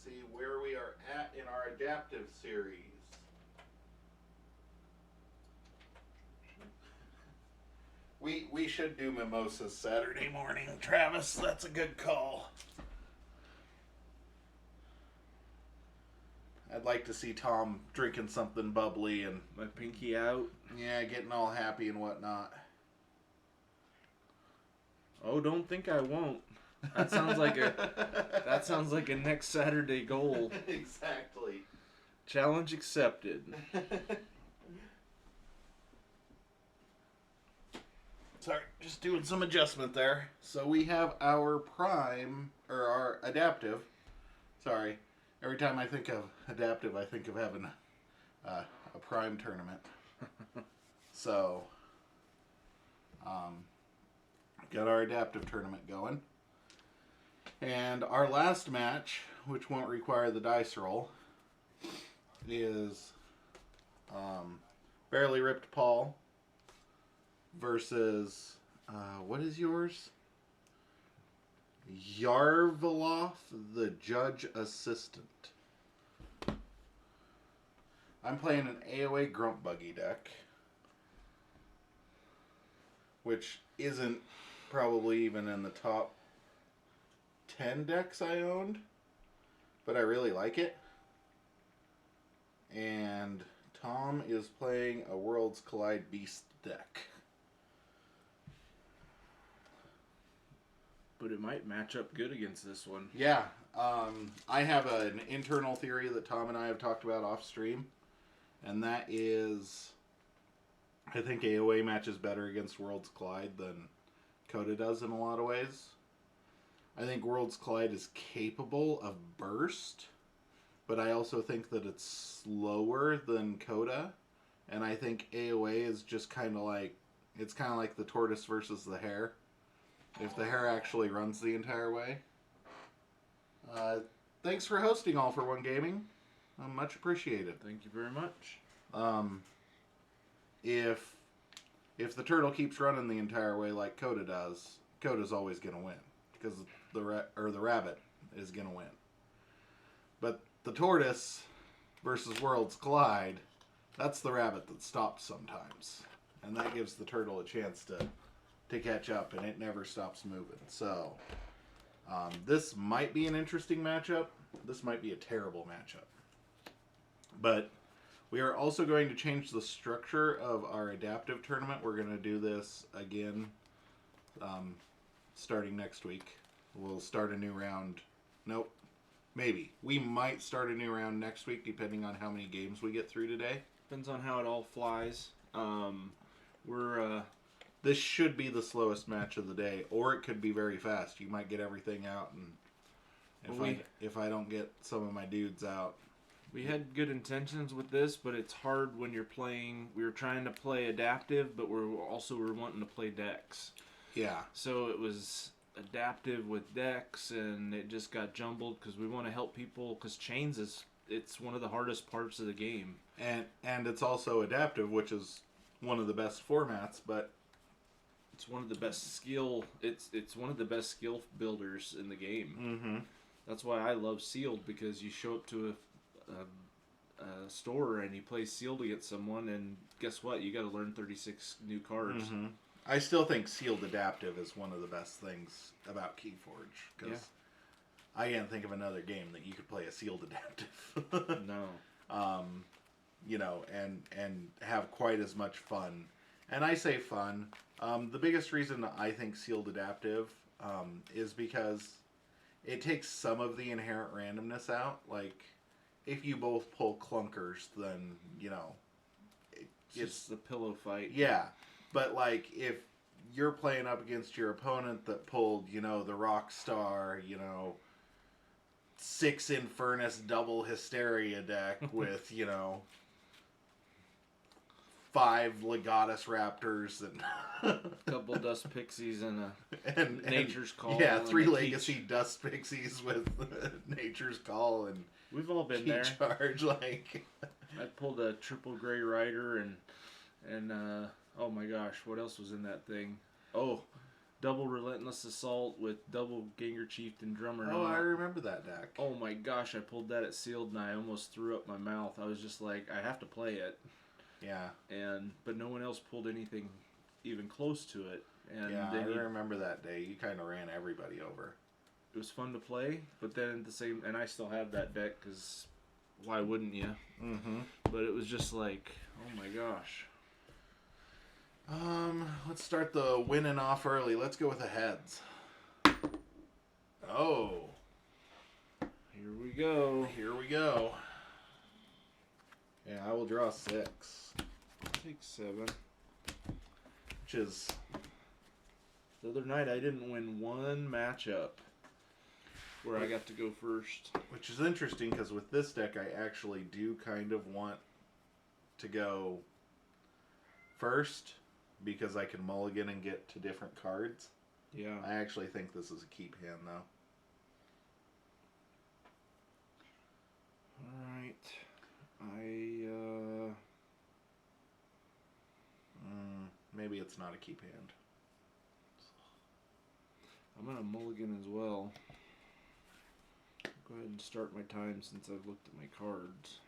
see where we are at in our adaptive series. We should do mimosas Saturday morning, Travis. That's a good call. I'd like to see Tom drinking something bubbly and my pinky out. Yeah, getting all happy and whatnot. Oh, don't think I won't. That sounds like a next Saturday goal. Exactly. Challenge accepted. Sorry, just doing some adjustment there. So we have our our adaptive. Sorry, every time I think of adaptive, I think of having a prime tournament. So, got our adaptive tournament going. And our last match, which won't require the dice roll, is Barely Ripped Paul versus, what is yours? Yarvilov, the Judge Assistant. I'm playing an AOA Grump Buggy deck, which isn't probably even in the top 10 decks I owned, but I really like it. And Tom is playing a Worlds Collide Beast deck. But it might match up good against this one. Yeah. I have an internal theory that Tom and I have talked about off stream, and that is I think AOA matches better against Worlds Collide than Coda does in a lot of ways. I think Worlds Collide is capable of burst, but I also think that it's slower than Coda, and I think AOA is just kind of like the tortoise versus the hare. If the hare actually runs the entire way. Thanks for hosting All for One Gaming. Much appreciated. Thank you very much. If the turtle keeps running the entire way like Coda does, Coda's always going to win because the rabbit is going to win. But the tortoise versus Worlds Collide, that's the rabbit that stops sometimes, and that gives the turtle a chance to catch up, and it never stops moving. So this might be an interesting matchup. This might be a terrible matchup. But we are also going to change the structure of our adaptive tournament. We're going to do this again starting next week. We'll start a new round. Nope. Maybe. We might start a new round next week depending on how many games we get through today. Depends on how it all flies. This should be the slowest match of the day, or it could be very fast. You might get everything out, and if I don't get some of my dudes out. We had good intentions with this, but it's hard when you're playing. We were trying to play adaptive, but we're wanting to play decks. Yeah. So it was adaptive with decks, and it just got jumbled because we want to help people. Because chains it's one of the hardest parts of the game, and it's also adaptive, which is one of the best formats, but. It's one of the best skill. It's one of the best skill builders in the game. Mm-hmm. That's why I love sealed, because you show up to a store and you play sealed against someone, and guess what? You got to learn 36 new cards. Mm-hmm. I still think sealed adaptive is one of the best things about Keyforge, because I can't think of another game that you could play a sealed adaptive. No. And have quite as much fun. And I say fun. The biggest reason I think sealed adaptive is because it takes some of the inherent randomness out. Like, if you both pull clunkers, then, it's just the pillow fight. Yeah. But, like, if you're playing up against your opponent that pulled, the rock star, 6 Infernus double Hysteria deck with, 5 Legatus Raptors and a couple Dust Pixies and Nature's Call. Yeah, 3 Legacy Dust Pixies with Nature's Call and we've all been there. Charge, like I pulled a triple Gray Rider and oh my gosh, what else was in that thing? Oh, double Relentless Assault with double Gengar Chieftain Drummer. Oh, I remember that deck. Oh my gosh, I pulled that at Sealed and I almost threw up my mouth. I was just like, I have to play it. Yeah. But no one else pulled anything even close to it. And yeah, I remember that day. You kind of ran everybody over. It was fun to play, but then at the same, and I still have that deck because why wouldn't you? Mm-hmm. But it was just like, oh my gosh. Let's start the winning off early. Let's go with the heads. Oh. Here we go. Here we go. Yeah, I will draw 6. I'll take 7. Which is... The other night I didn't win one matchup where I got to go first. Which is interesting because with this deck I actually do kind of want to go first because I can mulligan and get to different cards. Yeah. I actually think this is a keep hand though. Alright. Maybe it's not a keep hand. I'm going to mulligan as well. Go ahead and start my time since I've looked at my cards.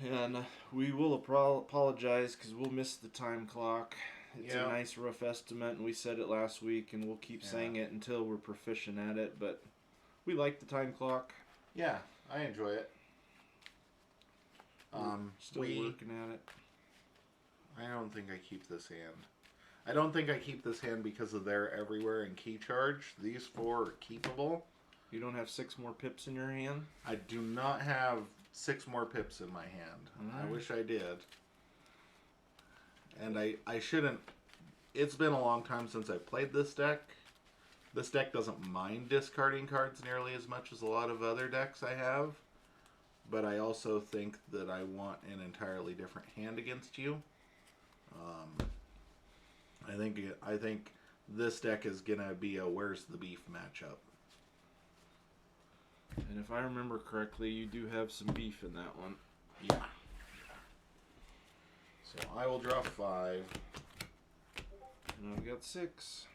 And we will apologize because we'll miss the time clock. It's a nice rough estimate, and we said it last week, and we'll keep saying it until we're proficient at it, but we like the time clock. Yeah, I enjoy it. Still working at it. I don't think I keep this hand. I don't think I keep this hand because of their everywhere and key charge. These 4 are keepable. You don't have 6 more pips in your hand? I do not have 6 more pips in my hand. I wish I did. And I shouldn't... It's been a long time since I played this deck. This deck doesn't mind discarding cards nearly as much as a lot of other decks I have. But I also think that I want an entirely different hand against you. I think this deck is gonna be a where's the beef matchup. And if I remember correctly, you do have some beef in that one. Yeah. So I will draw 5. And I've got 6.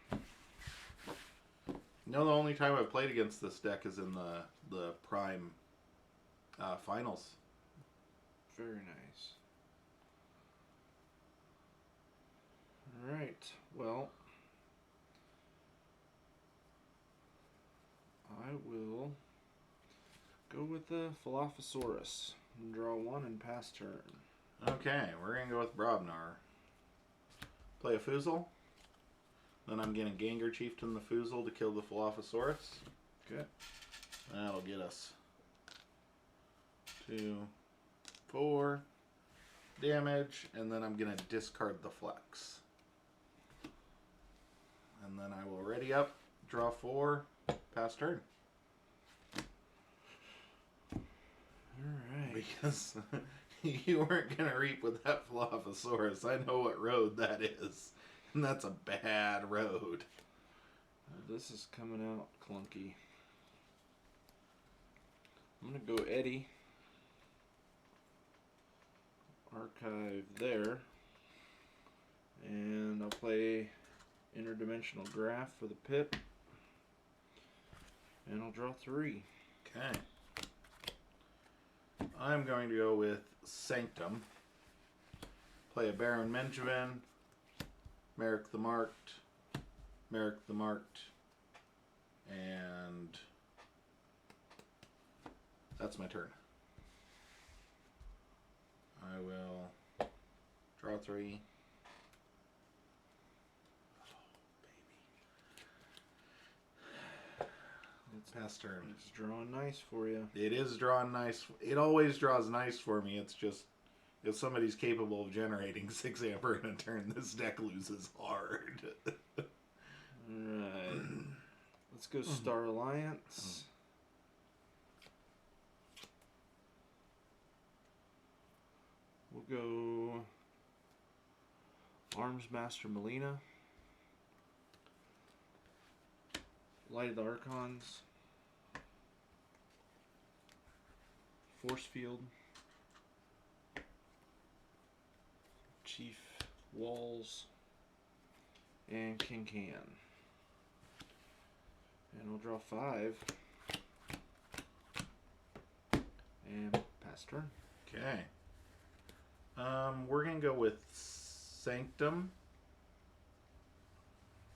No, the only time I've played against this deck is in the Prime finals. Very nice. Alright, well, I will go with the Dilophosaurus and draw 1 and pass turn. Okay, we're going to go with Brobnar. Play a Foozle. Then I'm going to Gengar Chieftain the Foozle to kill the Dilophosaurus. Okay. That'll get us 2, 4 damage, and then I'm going to discard the Flex. And then I will ready up, draw 4, pass turn. Alright. Because you weren't going to reap with that Dilophosaurus. I know what road that is. And that's a bad road. This is coming out clunky. I'm going to go Eddie. Archive there. And I'll play Interdimensional Graph for the pip. And I'll draw 3. Okay. I'm going to go with Sanctum. Play a Baron Mengevin, Merrick the Marked, and that's my turn. I will draw 3. Pass turn. It's drawing nice for you. It is drawing nice. It always draws nice for me. It's just if somebody's capable of generating 6 amper in a turn, this deck loses hard. Alright. Let's go Star Alliance. We'll go Arms Master Melina. Light of the Archons. Force Field. Chief Walls. And Can. And we'll draw 5. And pass turn. Okay. We're going to go with Sanctum.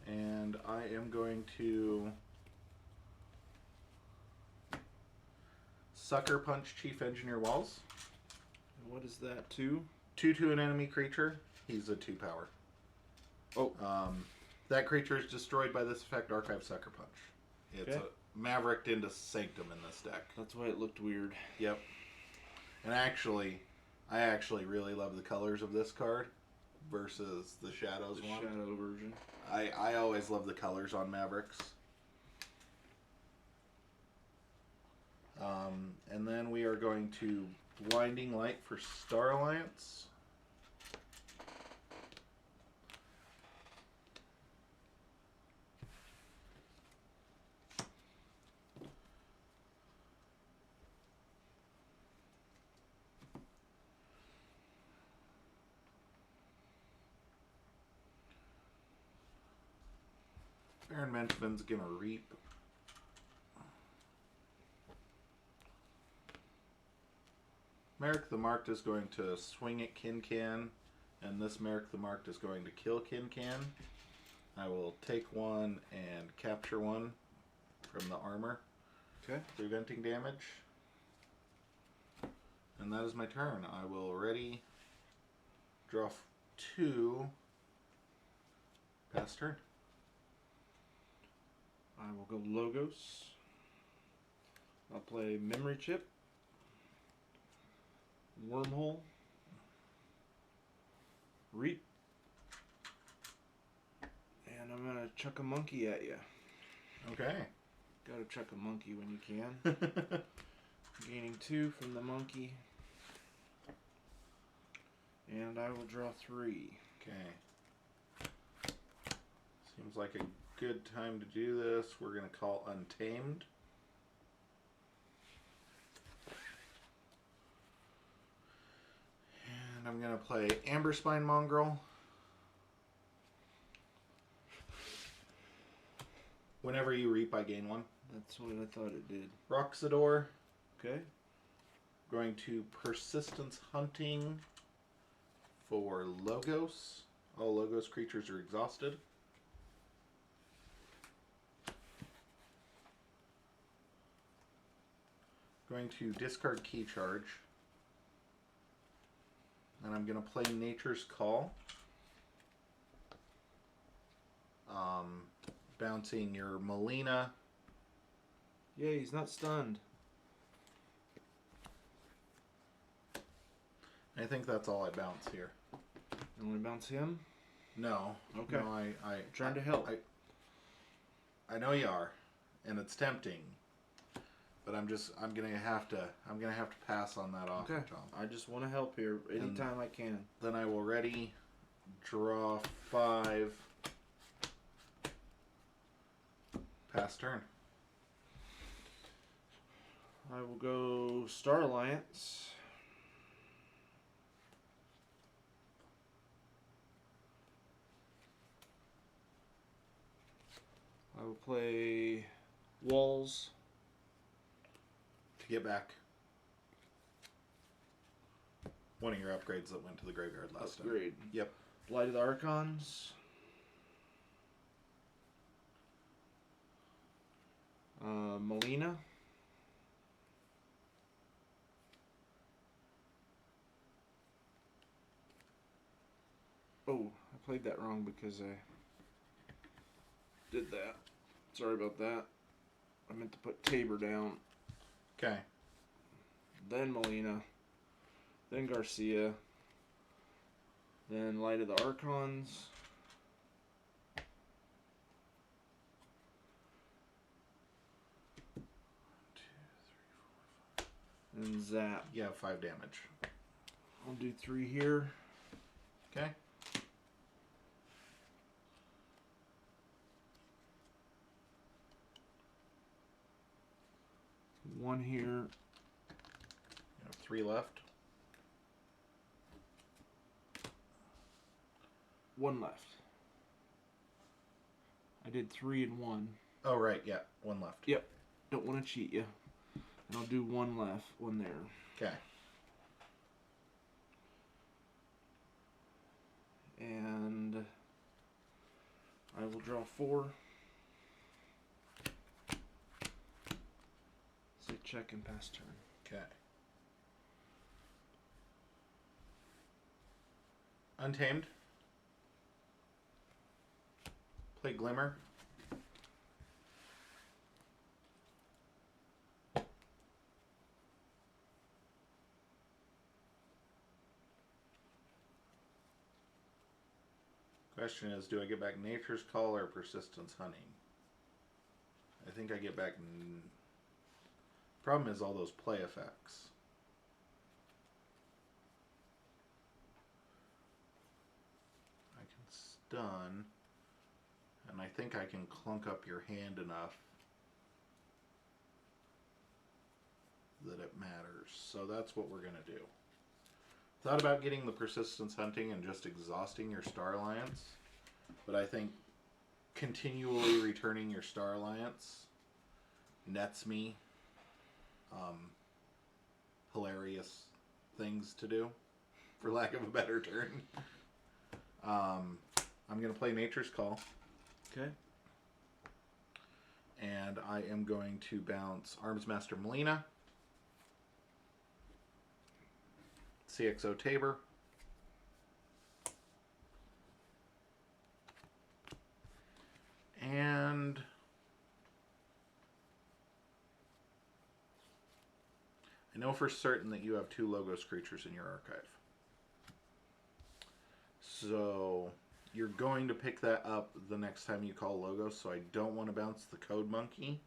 And I am going to Sucker Punch Chief Engineer Walls. And what is that, 2? 2/2 an enemy creature. He's a 2-power. Oh. That creature is destroyed by this effect, Archive Sucker Punch. It's Okay. a Mavericked into Sanctum in this deck. That's why it looked weird. Yep. And actually, I actually really love the colors of this card versus the Shadows The one. Shadow version. I always love the colors on Mavericks. And then we are going to Blinding Light for Star Alliance. Baron Menchman's gonna reap. Merrick the Marked is going to swing at Can, and this Merrick the Marked is going to kill Can. I will take one and capture one from the armor. Okay. Preventing damage. And that is my turn. I will ready, draw 2, pass turn. I will go Logos. I'll play Memory Chip. Wormhole. Reap. And I'm going to chuck a monkey at you. Okay. Gotta chuck a monkey when you can. Gaining 2 from the monkey. And I will draw 3. Okay. Seems like a good time to do this. We're going to call Untamed. And I'm going to play Amberspine Mongrel. Whenever you reap, I gain 1. That's what I thought it did. Roxador. Okay. Going to Persistence Hunting for Logos. All Logos creatures are exhausted. Going to discard Key Charge. And I'm going to play Nature's Call. Bouncing your Melina. Yay, he's not stunned. I think that's all I bounce here. You want to bounce him? No. Okay. No, Trying to help. I know you are, and it's tempting. But I'm gonna have to pass on that offer, Okay. Tom. I just want to help here anytime I can. Then I will ready, draw 5, pass turn. I will go Star Alliance. I will play Walls. To get back one of your upgrades that went to the graveyard last time. Upgrade. Yep. Light of the Archons. Melina. Oh, I played that wrong because I did that. Sorry about that. I meant to put Tabor down. Okay. Then Melina. Then Garcia. Then Light of the Archons. And Zap. Yeah, 5 damage. I'll do 3 here. Okay. One here. You have 3 left. 1 left. I did 3 and 1. Oh, right, yeah. One left. Yep. Don't want to cheat you. And I'll do one there. Okay. And I will draw 4. Say check and pass turn. Okay. Untamed. Play Glimmer. Question is, do I get back Nature's Call or Persistence Hunting? I think I get back... Problem is all those play effects. I can stun, and I think I can clunk up your hand enough that it matters. So that's what we're going to do. Thought about getting the Persistence Hunting and just exhausting your Star Alliance, but I think continually returning your Star Alliance nets me hilarious things to do, for lack of a better term. I'm going to play Nature's Call. Okay. And I am going to bounce Armsmaster Melina, CXO Tabor, and I know for certain that you have 2 Logos creatures in your archive. So you're going to pick that up the next time you call Logos, so I don't want to bounce the Code Monkey.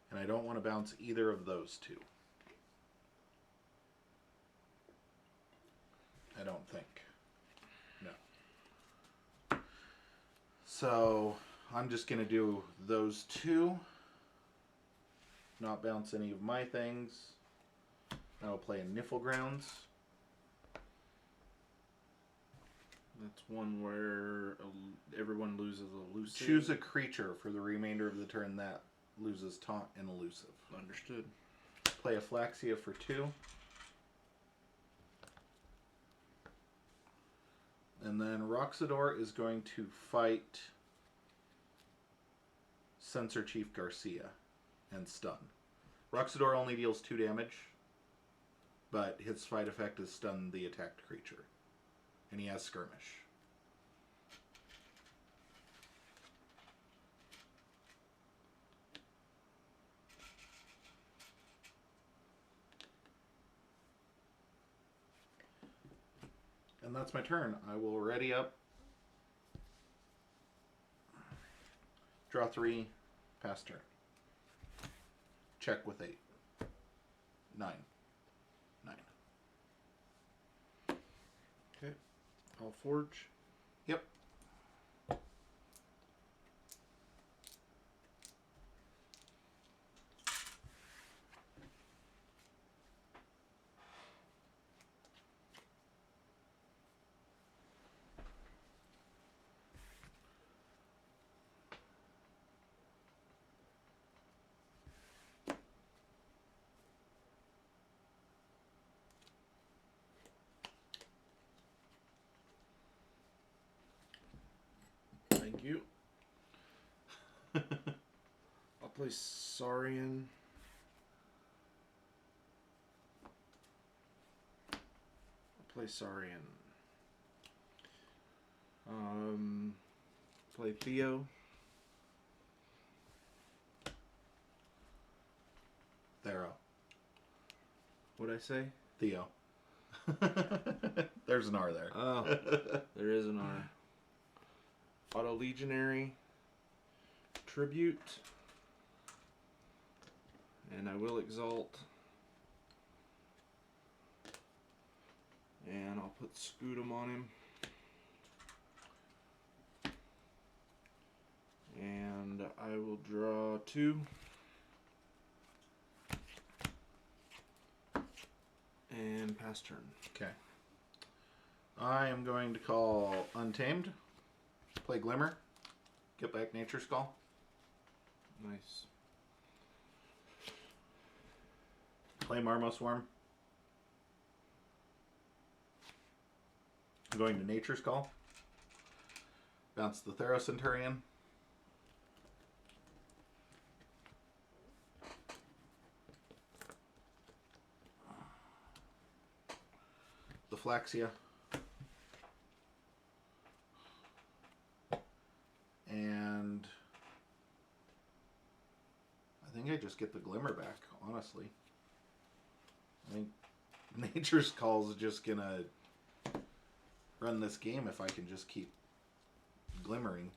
And I don't want to bounce either of those 2. I don't think. No. So I'm just going to do those 2. Not bounce any of my things. I'll play a Niflgrounds. That's one where everyone loses elusive. Choose a creature for the remainder of the turn that loses taunt and elusive. Understood. Play a Flaxia for 2. And then Roxador is going to fight Censor Chief Garcia and stun. Roxador only deals 2 damage, but his fight effect is stun the attacked creature. And he has Skirmish. And that's my turn. I will ready up. Draw 3, pass turn. Check with 8. 9. 9. Okay. I'll forge. Yep. Thank you. I'll play Saurian. Play Saurian. Play Theo. Thero. What'd I say? Theo. There's an R there. Oh, there is an R. Auto Legionary. Tribute. And I will Exalt. And I'll put Scudam on him. And I will draw 2. And pass turn. Okay. I am going to call Untamed. Play Glimmer. Get back Nature's Call. Nice. Play Marmo Swarm. I'm going to Nature's Call. Bounce the Thero Centurion. The Flaxia. And I think I just get the Glimmer back, honestly. I think Nature's Call is just gonna run this game if I can just keep glimmering.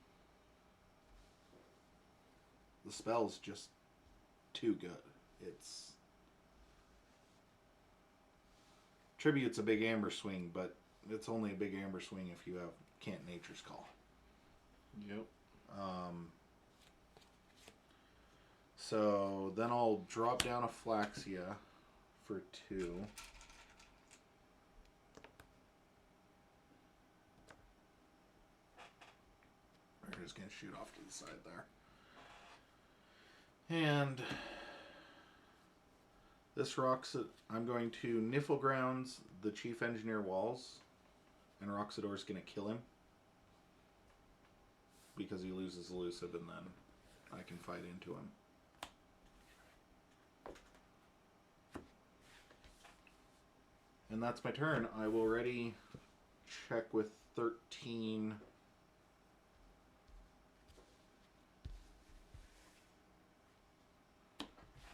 The spell's just too good. It's Tribute's a big amber swing, but it's only a big amber swing if you can't Nature's Call. Yep. So then I'll drop down a Flaxia for 2. We're just going to shoot off to the side there. And this rocks. I'm going to Niffle Grounds the Chief Engineer Walls, and Roxador's going to kill him because he loses elusive, and then I can fight into him. And that's my turn. I will ready check with 13.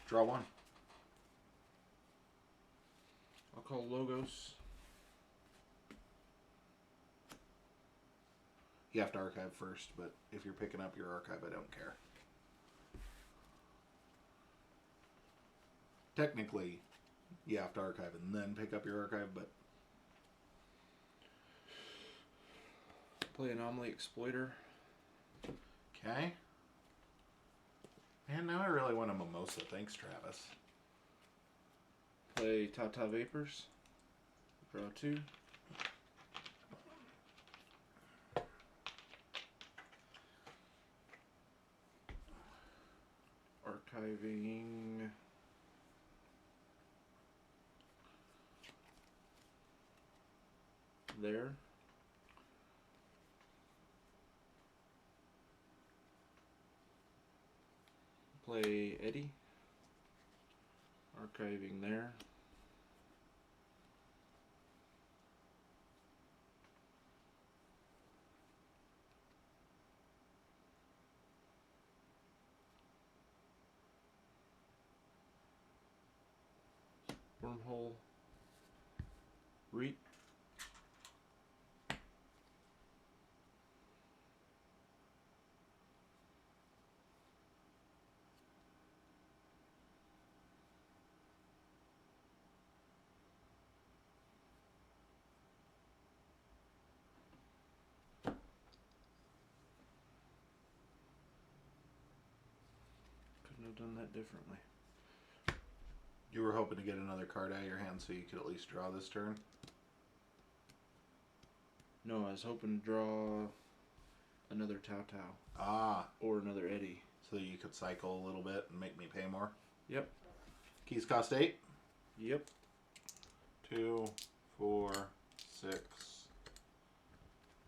Draw 1. I'll call Logos. You have to archive first, but if you're picking up your archive, I don't care. Technically, you have to archive and then pick up your archive, but... Play Anomaly Exploiter. Okay. Man, now I really want a Mimosa. Thanks, Travis. Play Tata Vapors. Draw 2. Archiving. There. Play Eddie. Archiving there. Wormhole. Reap. Couldn't have done that differently. You were hoping to get another card out of your hand so you could at least draw this turn? No, I was hoping to draw another Tao Tao. Ah. Or another Eddie. So you could cycle a little bit and make me pay more? Yep. Keys cost 8? Yep. 2, 4, 6,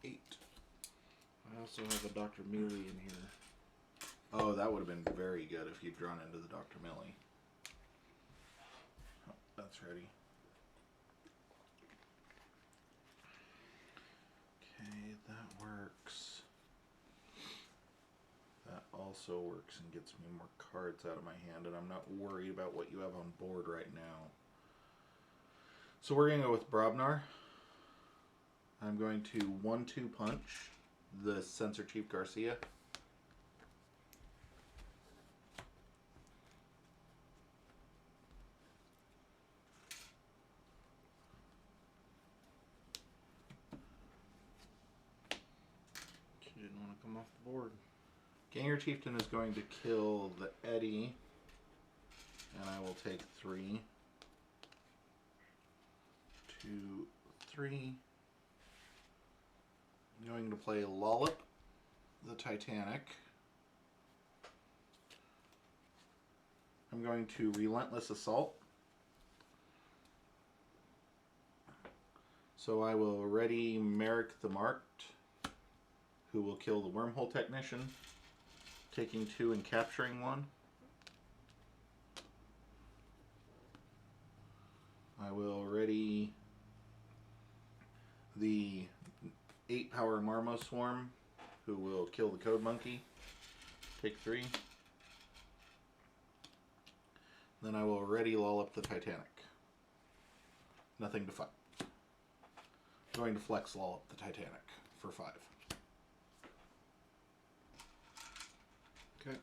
8. I also have a Dr. Mealy in here. Oh, that would have been very good if you'd drawn into the Dr. Millie. Oh, that's ready. Okay, that works. That also works and gets me more cards out of my hand, and I'm not worried about what you have on board right now. So we're going to go with Brobnar. I'm going to 1-2 punch the Censor Chief Garcia. She didn't want to come off the board. Ganger Chieftain is going to kill the Eddie, and I will take 3. 2, 3. I'm going to play Lollop, the Titanic. I'm going to Relentless Assault. So I will ready Merrick the Marked, who will kill the Wormhole Technician, taking 2 and capturing 1. I will ready the 8-power Marmo Swarm, who will kill the Code Monkey, take 3. Then I will ready Lollop the Titanic. Nothing to fight. I'm going to flex Lollop the Titanic for 5. Okay.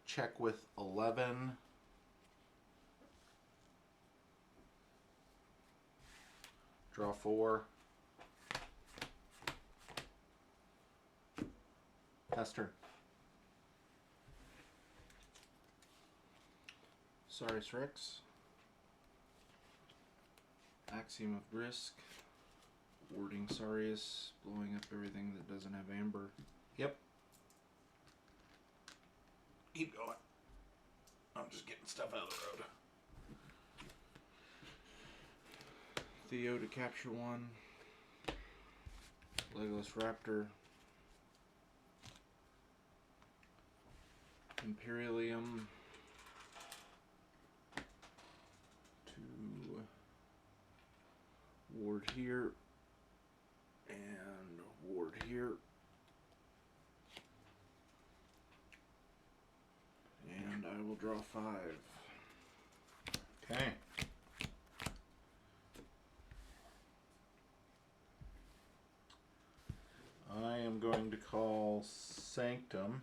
Check with 11. Draw 4. Pass turn. Saurus Rex. Axiom of Brisk. Warding Saurius. Blowing up everything that doesn't have amber. Yep. Keep going. I'm just getting stuff out of the road. Theo to capture 1. Legolas Raptor. Imperialium to ward here and ward here. And I will draw 5. Okay. I am going to call Sanctum.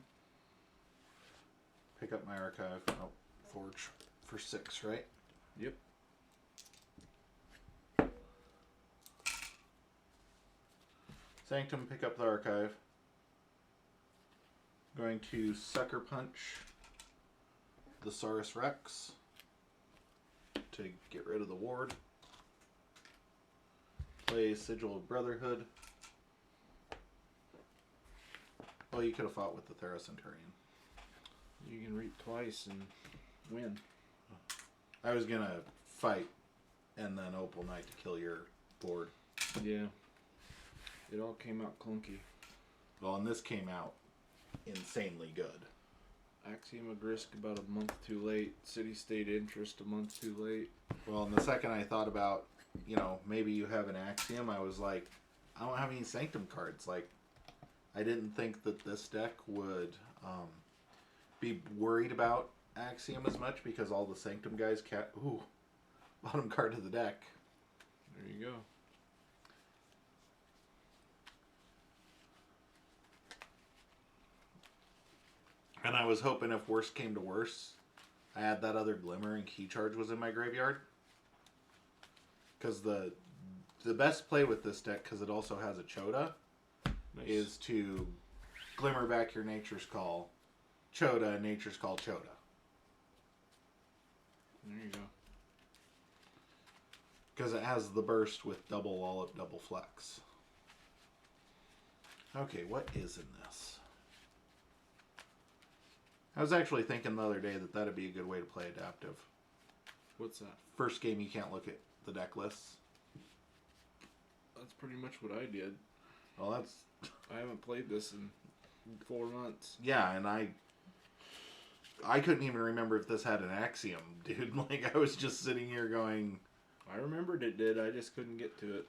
Pick up my archive. Oh, Forge for 6, right? Yep. Sanctum, pick up the archive. Going to Sucker Punch the Saurus Rex to get rid of the ward. Play Sigil of Brotherhood. Well, you could have fought with the Theracenturion. You can reap twice and win. I was going to fight and then Opal Knight to kill your board. Yeah. It all came out clunky. Well, and this came out insanely good. Axiom of Brisk about a month too late. City State Interest a month too late. Well, and the second I thought about, maybe you have an Axiom, I was like, I don't have any Sanctum cards. Like, I didn't think that this deck would be worried about Axiom as much because all the Sanctum guys bottom card of the deck. There you go. And I was hoping if worst came to worst, I had that other Glimmer and Key Charge was in my graveyard. Because the best play with this deck, because it also has a Chota, Nice. is to Glimmer back your Nature's Call Chota and Nature's Call Chota. There you go. Because it has the burst with double wallop, double flex. Okay, what is in this? I was actually thinking the other day that that'd be a good way to play Adaptive. What's that? First game you can't look at the deck lists. That's pretty much what I did. Well, that's... I haven't played this in 4 months. Yeah, and I couldn't even remember if this had an Axiom, dude. Like, I was just sitting here going... I remembered it did, I just couldn't get to it.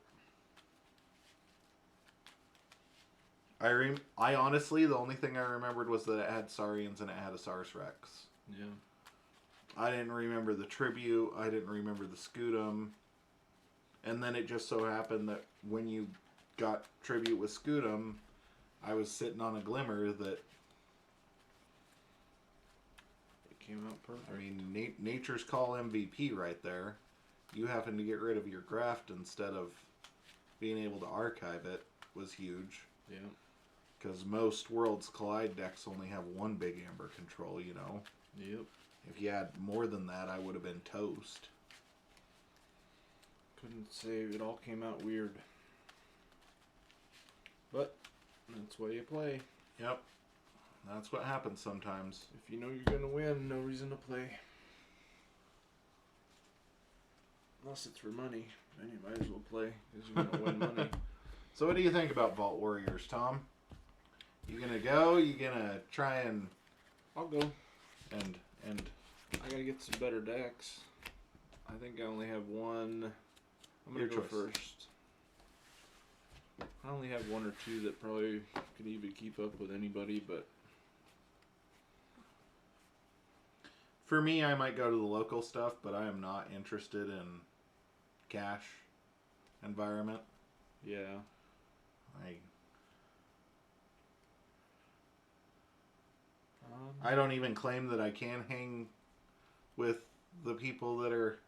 I honestly, the only thing I remembered was that it had Saurians and it had a Saurus Rex. Yeah. I didn't remember the Tribute. I didn't remember the Scutum. And then it just so happened that when you got Tribute with Scutum, I was sitting on a Glimmer that... It came out perfect. I mean, Nature's Call MVP right there. You happen to get rid of your graft instead of being able to archive it was huge. Yeah. Because most Worlds Collide decks only have one big amber control, you know. Yep. If you had more than that, I would have been toast. Couldn't say. It all came out weird. But that's why you play. Yep. That's what happens sometimes. If you know you're going to win, no reason to play. Unless it's for money. Then you might as well play, because you're going to win money. So what do you think about Vault Warriors, Tom? You gonna go? You gonna try and... I'll go. And I gotta get some better decks. I think I only have one. I'm gonna go first. I only have one or two that probably could even keep up with anybody, but... For me, I might go to the local stuff, but I am not interested in cash environment. Yeah. I don't even claim that I can hang with the people that are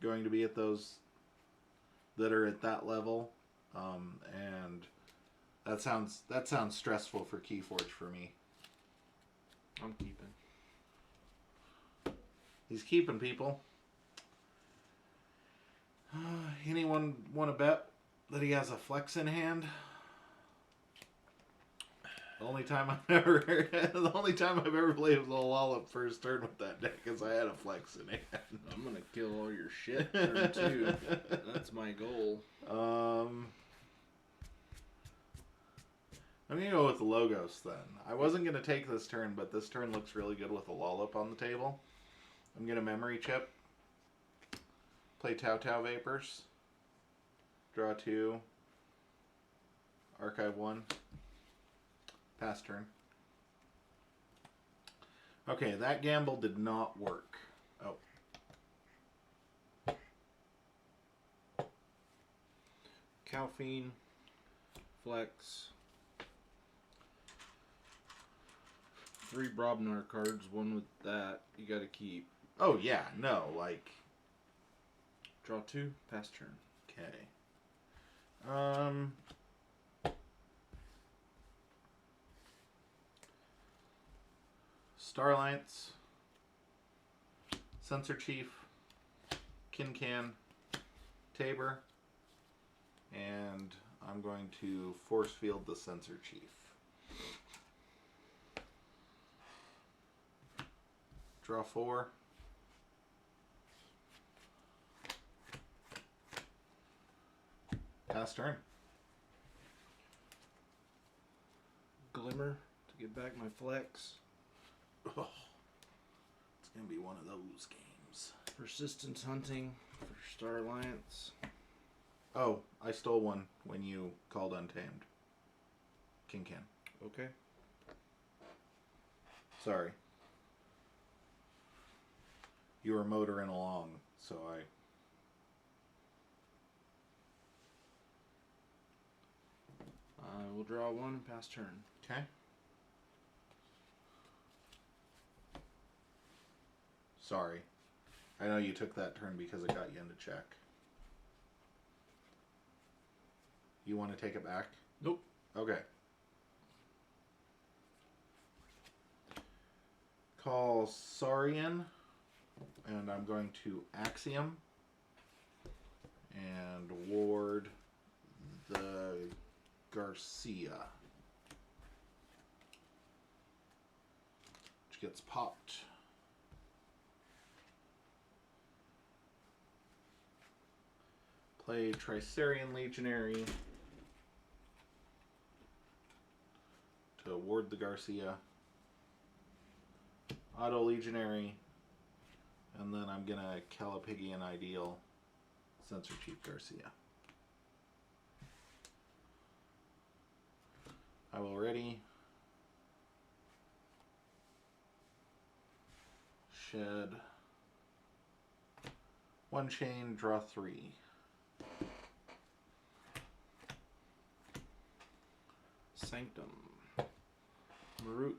going to be at those that are at that level, and that sounds stressful for Keyforge for me. I'm keeping. He's keeping people. Anyone want to bet that he has a flex in hand? The only time I've ever played with a Lollop first turn with that deck is I had a flex in hand. I'm gonna kill all your shit turn 2. That's my goal. I'm gonna go with the Logos then. I wasn't gonna take this turn, but this turn looks really good with a Lollop on the table. I'm gonna memory chip. Play Tau Vapors. Draw 2. Archive 1. Pass turn. Okay, that gamble did not work. Oh. Calphine. Flex. 3 Brobnar cards, one with that. You gotta keep. Oh, yeah, no, like... Draw 2, pass turn. Okay. Starlights, Sensor Chief, Kincan, Tabor, and I'm going to force field the Sensor Chief. Draw 4. Pass turn. Glimmer to get back my flex. Oh, it's going to be one of those games. Persistence hunting for Star Alliance. Oh, I stole one when you called Untamed. Kincan. Okay. Sorry. You were motoring along, so I... I will draw 1 and pass turn. Okay. Sorry. I know you took that turn because it got you into check. You want to take it back? Nope. Okay. Call Saurian, and I'm going to Axiom and ward the Garcia, which gets popped. Play Tricerian Legionary to ward the Garcia. Auto Legionary, and then I'm gonna Calipigian Ideal Sensor Chief Garcia. I will ready. Shed. 1 chain, draw 3. Sanctum. Marut.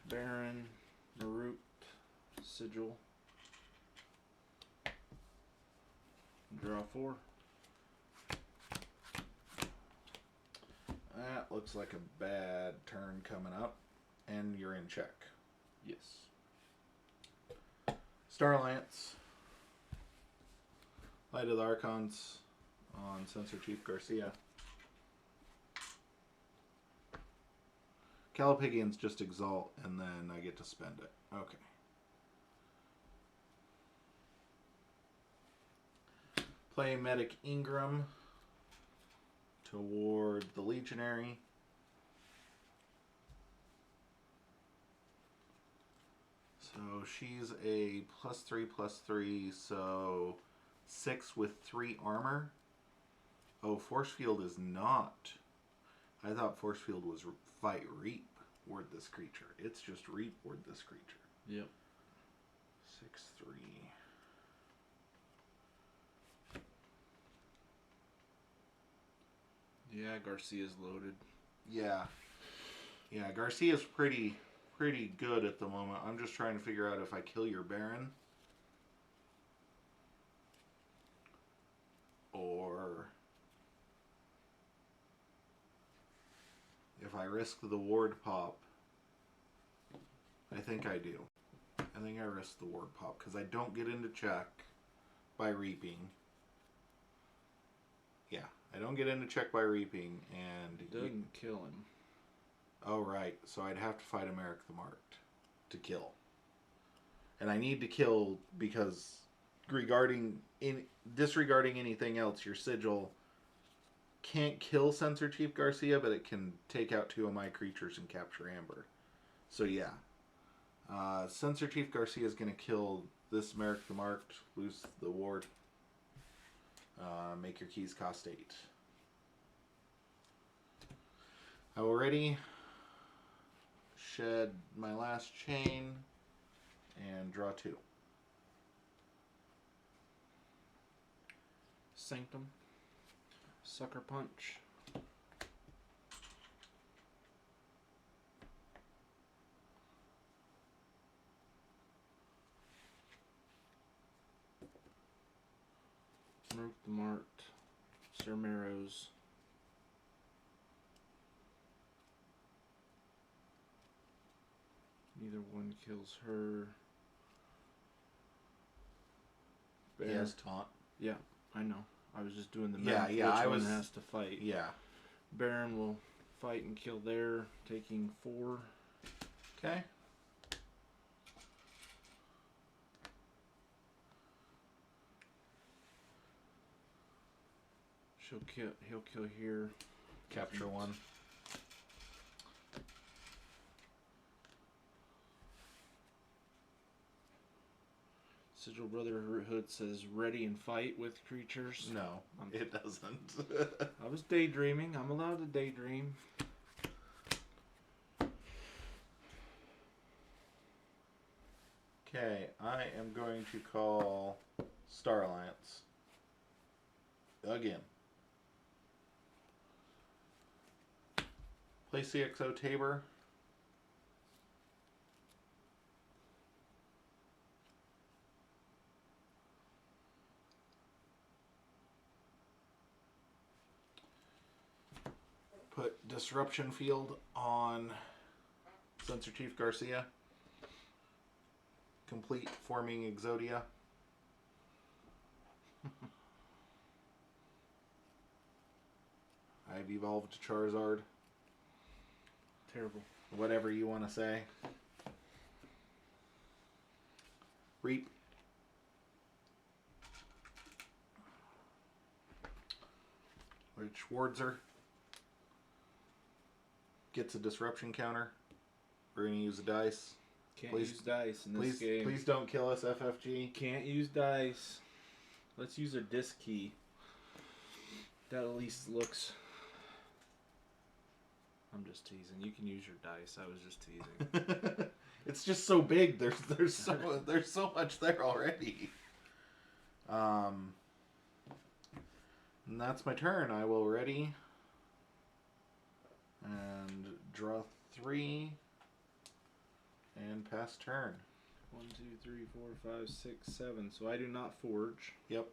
Baron. Marut. Sigil. Draw 4. That looks like a bad turn coming up. And you're in check. Yes. Starlance. Light of the Archons on Censor Chief Garcia. Calipigians just exalt, and then I get to spend it. Okay. Play Medic Ingram toward the Legionary. So she's a +3/+3, so 6 with 3 armor. Oh, Force Field is not. I thought Force Field was fight Reap ward this creature. It's just Reap ward this creature. Yep. 6/3. Yeah, Garcia's loaded. Yeah. Yeah, Garcia's pretty good at the moment. I'm just trying to figure out if I kill your Baron. Or if I risk the ward pop. I think I do. I think I risk the ward pop because I don't get into check by reaping. Yeah, I don't get into check by reaping, and It doesn't kill him. Oh, right. So I'd have to fight Americ the Marked to kill. And I need to kill because disregarding anything else, your Sigil can't kill Censor Chief Garcia, but it can take out 2 of my creatures and capture Amber. So yeah. Censor Chief Garcia is going to kill this Americ the Marked, lose the ward. Make your keys cost 8. I will ready shed my last chain and draw 2. Sanctum. Sucker Punch. Merc the Marked. Sir Marrows. Neither one kills her. He has taunt. Yeah, I know. I was just doing the math. Yeah, Which one has to fight? Yeah. Baron will fight and kill there, taking 4. Okay. He'll kill here. Capture 1. Sigil Brotherhood says ready and fight with creatures. No, it doesn't. I was daydreaming. I'm allowed to daydream. Okay, I am going to call Star Alliance. Again. Play CXO Tabor. Put Disruption Field on Censor Chief Garcia. Complete forming Exodia. I've evolved to Charizard. Terrible. Whatever you want to say. Reap. Which wards her. Gets a disruption counter. We're going to use a dice. Can't use dice in this game. Please don't kill us, FFG. Can't use dice. Let's use a disc key. That at least looks... I'm just teasing. You can use your dice. I was just teasing. It's just so big. There's so much there already. And that's my turn. I will ready and draw 3 and pass turn. 1, 2, 3, 4, 5, 6, 7. So I do not forge. Yep.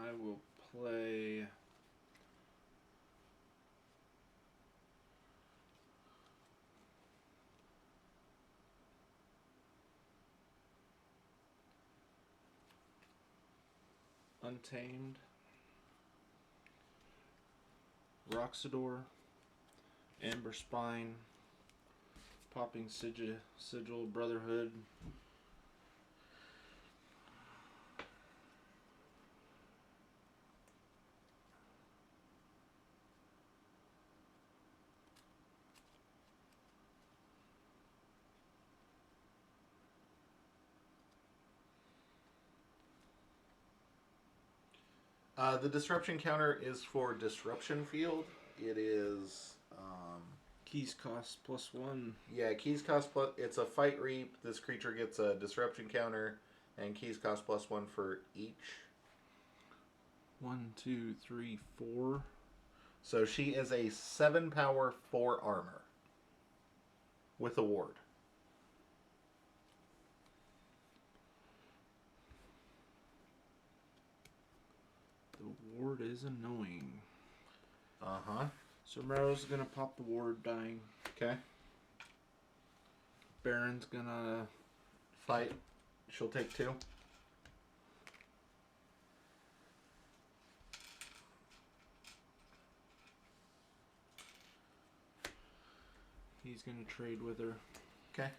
I will play Untamed, Roxador, Amber Spine, Popping Sigil, Brotherhood, The disruption counter is for disruption field. It is keys cost +1. yeah, keys cost plus. It's a fight reap. This creature gets a disruption counter, and keys cost +1 for each. 1, 2, 3, 4. So she is a 7 power, 4 armor with a ward. The ward is annoying. Uh-huh. So Mero's gonna pop the ward, dying. Okay. Baron's gonna Fight. She'll take 2. He's gonna trade with her. Okay.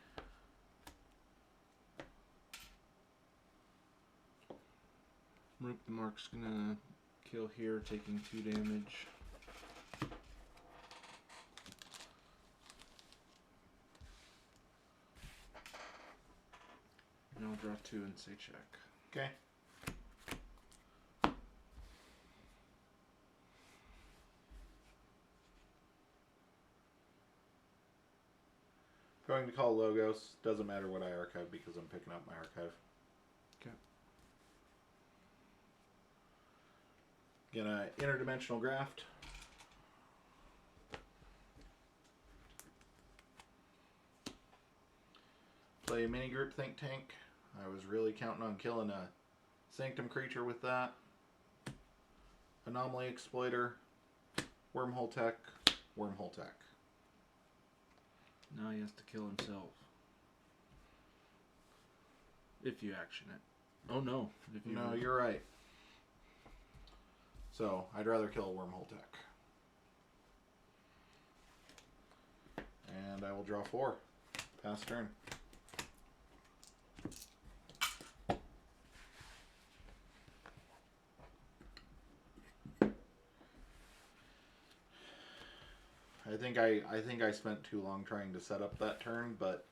Rook the Mark's gonna kill here, taking 2 damage. And I'll draw 2 and say check. Okay. Going to call Logos. Doesn't matter what I archive because I'm picking up my archive. Okay. Gonna interdimensional graft. Play mini group think tank. I was really counting on killing a sanctum creature with that. Anomaly exploiter. Wormhole tech. Wormhole tech. Now he has to kill himself. If you action it. Oh no. If you No, you're right. So, I'd rather kill a wormhole tech. And I will draw 4. Pass turn. I think I spent too long trying to set up that turn, but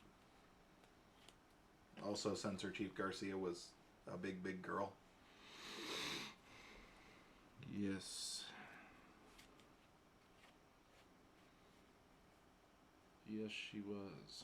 also Censor Chief Garcia was a big girl. Yes. Yes, she was.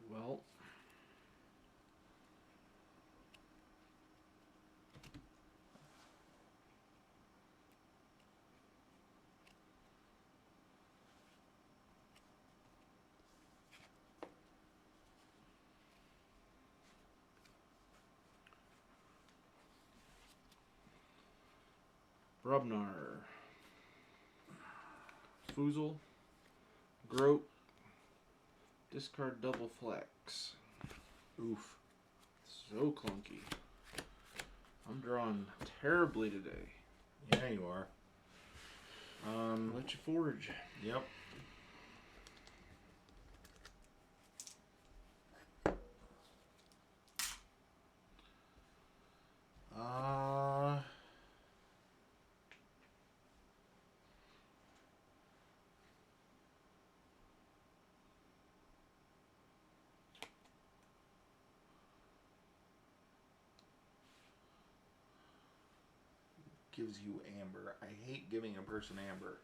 Well, Brubnar, Foozle, Grope, discard double flex. Oof. So clunky. I'm drawing terribly today. Yeah, you are. Let you forge. Yep. Gives you amber. I hate giving a person amber.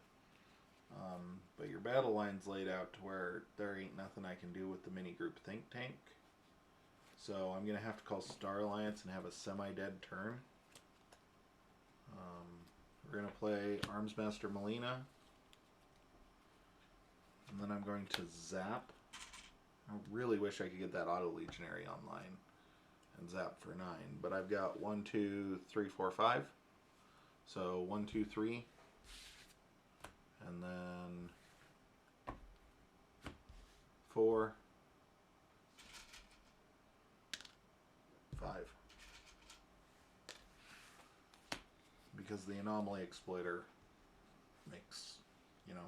But your battle line's laid out to where there ain't nothing I can do with the mini group think tank. So I'm going to have to call Star Alliance and have a semi-dead turn. play Armsmaster Melina. And then I'm going to zap. I really wish I could get that Auto Legionary online and zap for 9. But I've got 1, 2, 3, 4, 5. So 1, 2, 3. And then 4, 5. Because the Anomaly Exploiter makes, you know,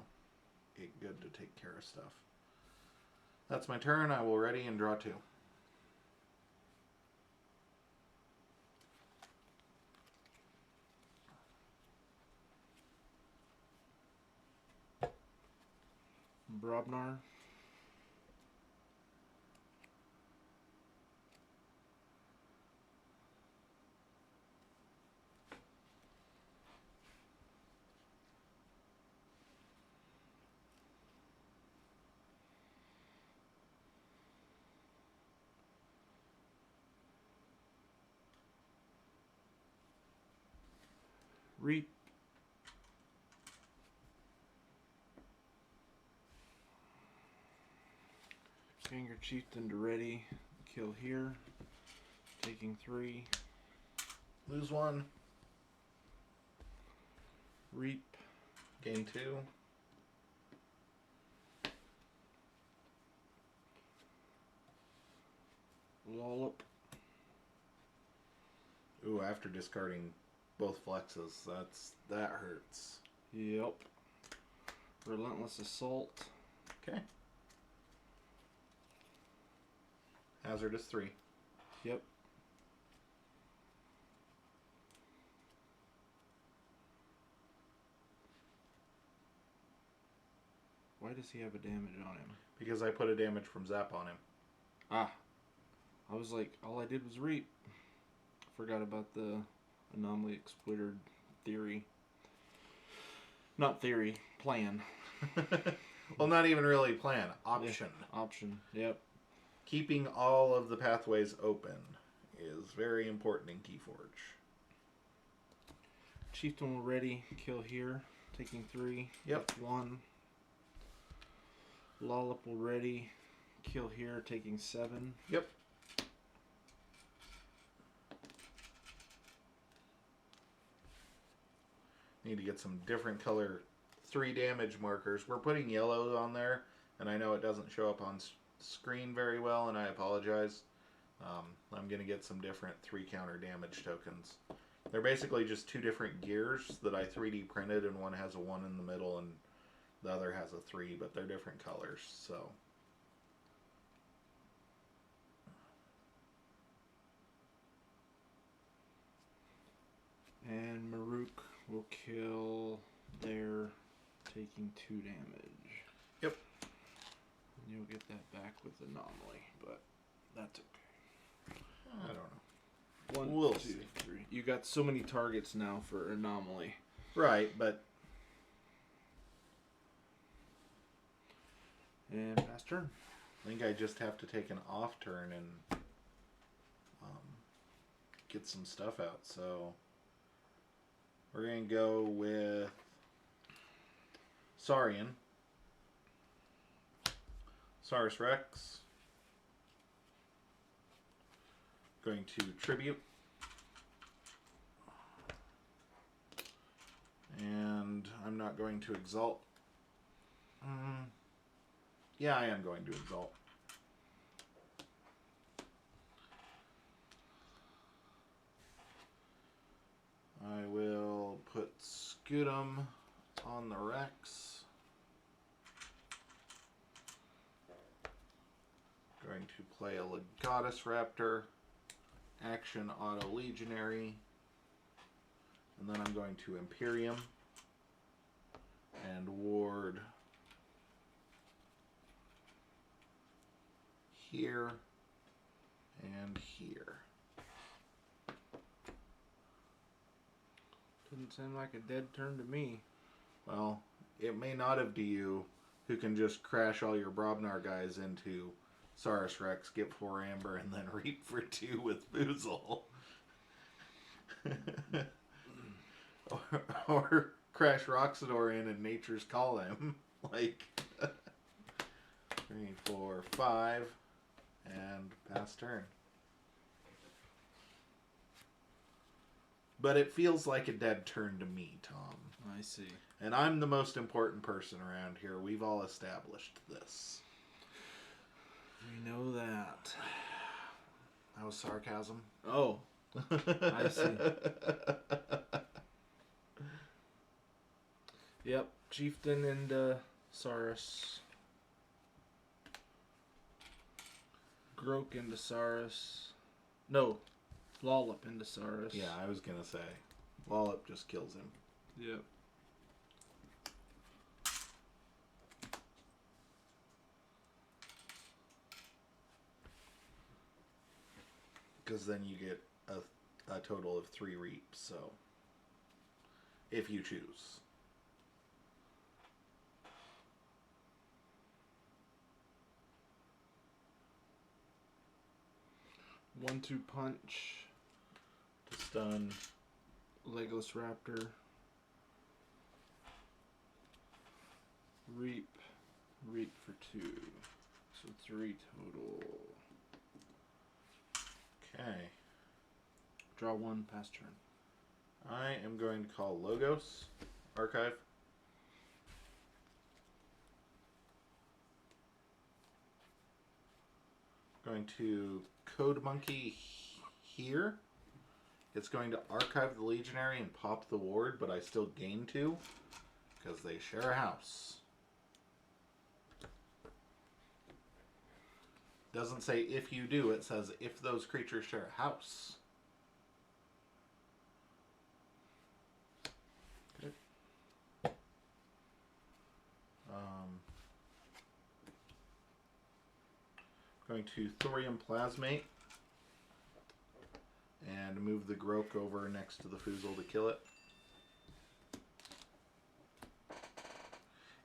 it good to take care of stuff. That's my turn. I will ready and draw 2. Brobnar. Reap. Ganger Chieftain to ready. Kill here. Taking 3. Lose 1. Reap. Gain 2. Lollop. Ooh, after discarding both flexes, that hurts. Yep. Relentless Assault. Okay. Hazardous 3. Yep. Why does he have a damage on him? Because I put a damage from Zap on him. Ah. I was like, all I did was reap. Forgot about the Anomaly Exploiter theory. Not theory, plan. Well, not even really plan. Option. Yeah, option, yep. Keeping all of the pathways open is very important in Keyforge. Chieftain will ready, kill here, taking 3. Yep. 1. Lollop will ready, kill here, taking 7. Yep. Need to get some different color 3 damage markers. We're putting yellow on there, and I know it doesn't show up on screen very well, and I apologize. I'm going to get some different 3 counter damage tokens. They're basically just 2 different gears that I 3D printed, and one has a 1 in the middle, and the other has a 3, but they're different colors, so... And Maruk will kill there, taking 2 damage. Yep. And you'll get that back with Anomaly, but that's okay. I don't know. 1, We'll 2, see. 3. You got so many targets now for Anomaly. Right, but... And pass turn. I think I just have to take an off turn and get some stuff out, so... We're going to go with Saurian, Saurus Rex, going to Tribute, and I'm not going to Exalt. Yeah, I am going to Exalt. I will put Scudum on the Rex. Going to play a Legatus Raptor, action Auto Legionary, and then I'm going to Imperium and ward here and here. Didn't seem like a dead turn to me. Well, it may not have to you, who can just crash all your Brobnar guys into Saurus Rex, get 4 Amber, and then reap for 2 with Foozle. or Crash Roxador in and Nature's Call him. Like 3, 4, 5, and pass turn. But it feels like a dead turn to me, Tom. I see. And I'm the most important person around here. We've all established this. We know that. That was sarcasm. Oh. I see. Yep. Chieftain and Saurus. Grok into Saurus. No. Lollop into Saurus. Yeah, I was going to say. Lollop just kills him. Yep. Because then you get a total of 3 reaps, so. If you choose. 1-2 punch. To stun. Legless Raptor. Reap. Reap for 2. So 3 total. Okay. Draw 1, pass turn. I am going to call Logos. Archive. Going to Code Monkey here. It's going to archive the Legionary and pop the ward, but I still gain 2 because they share a house. Doesn't say if you do, it says if those creatures share a house. Okay. Going to Thorium Plasmate and move the Grok over next to the Foozle to kill it.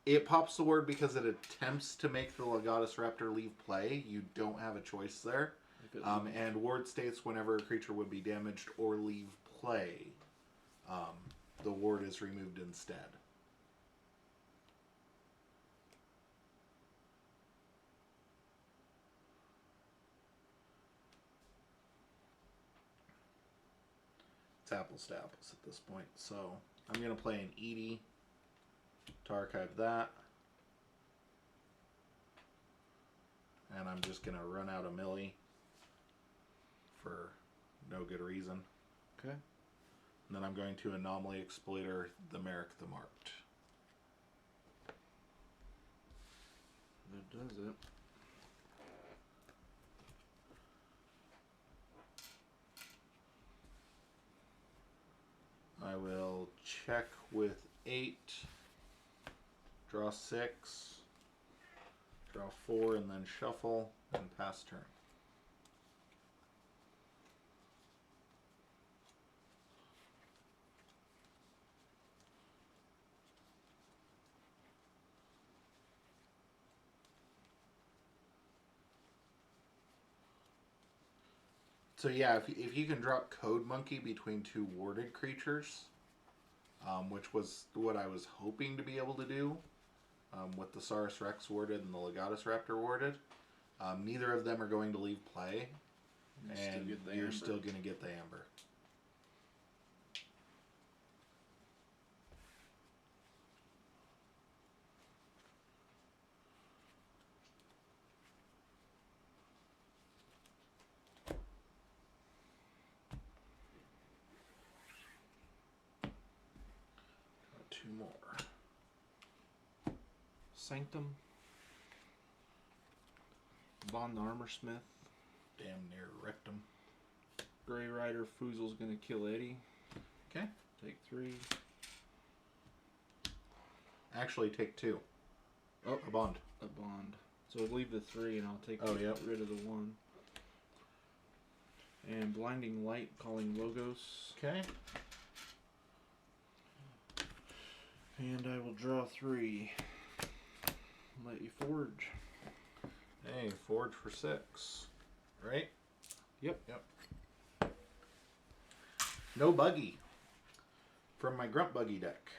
It pops the word because it attempts to make the Legatus Raptor leave play. You don't have a choice there. And ward states whenever a creature would be damaged or leave play, the ward is removed instead. It's apples to apples at this point. So I'm going to play an Edie to archive that. And I'm just going to run out a Millie for no good reason. Okay. And then I'm going to Anomaly Exploiter the Merrick the Marked. That does it. I will check with 8, draw 6, draw 4, and then shuffle and pass turn. So yeah, if you can drop Code Monkey between 2 warded creatures, which was what I was hoping to be able to do with the Saurus Rex warded and the Legatus Raptor warded, neither of them are going to leave play, and you're still going to get the Amber. Two more. Sanctum. Bond the Armorsmith. Damn near wrecked him. Grey Rider Foozle's gonna kill Eddie. Okay. Take 3. Actually, take 2. Oh, A bond. a bond. So leave the 3 and I'll take yep. rid of the 1. And Blinding Light calling Logos. Okay. And I will draw 3. Let you forge. Hey, forge for 6. Right? Yep. No buggy. From my Grunt Buggy deck.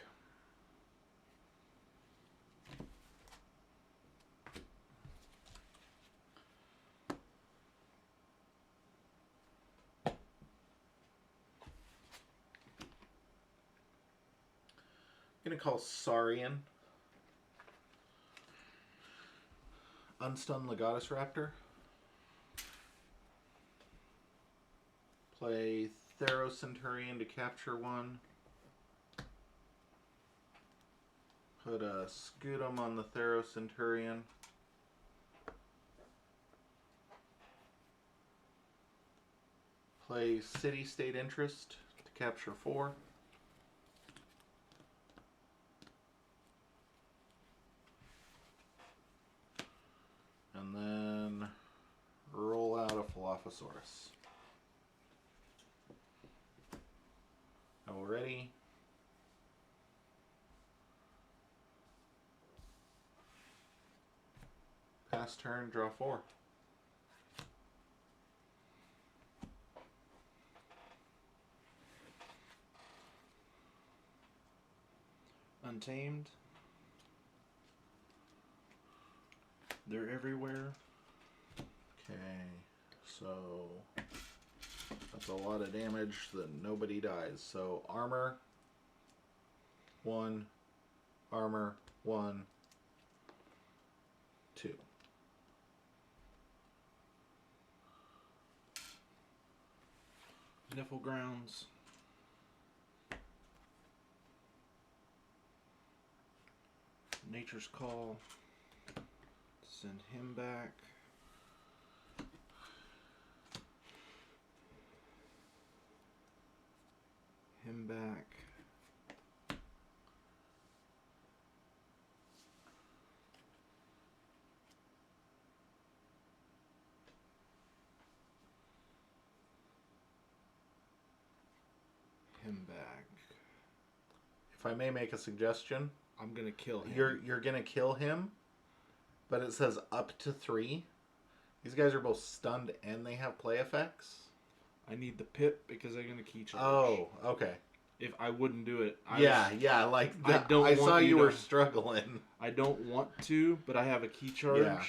Gonna call Saurian. Unstun Legatus Raptor. Play Theros Centurion to capture one. Put a Scutum on the Theros Centurion. Play City State Interest to capture 4. And then roll out a Dilophosaurus. Already. Pass turn, draw 4. Untamed. They're everywhere. Okay, so that's a lot of damage that nobody dies. So armor 1, armor 1, 2. Niffle Grounds. Nature's Call. Send him back. Him back. Him back. If I may make a suggestion, I'm gonna kill him. you're gonna kill him, but it says up to 3. These guys are both stunned and they have play effects. I need the pip because I'm gonna key charge. Oh, okay. If I wouldn't do it, like I saw you were struggling. I don't want to, but I have a key charge, Yeah.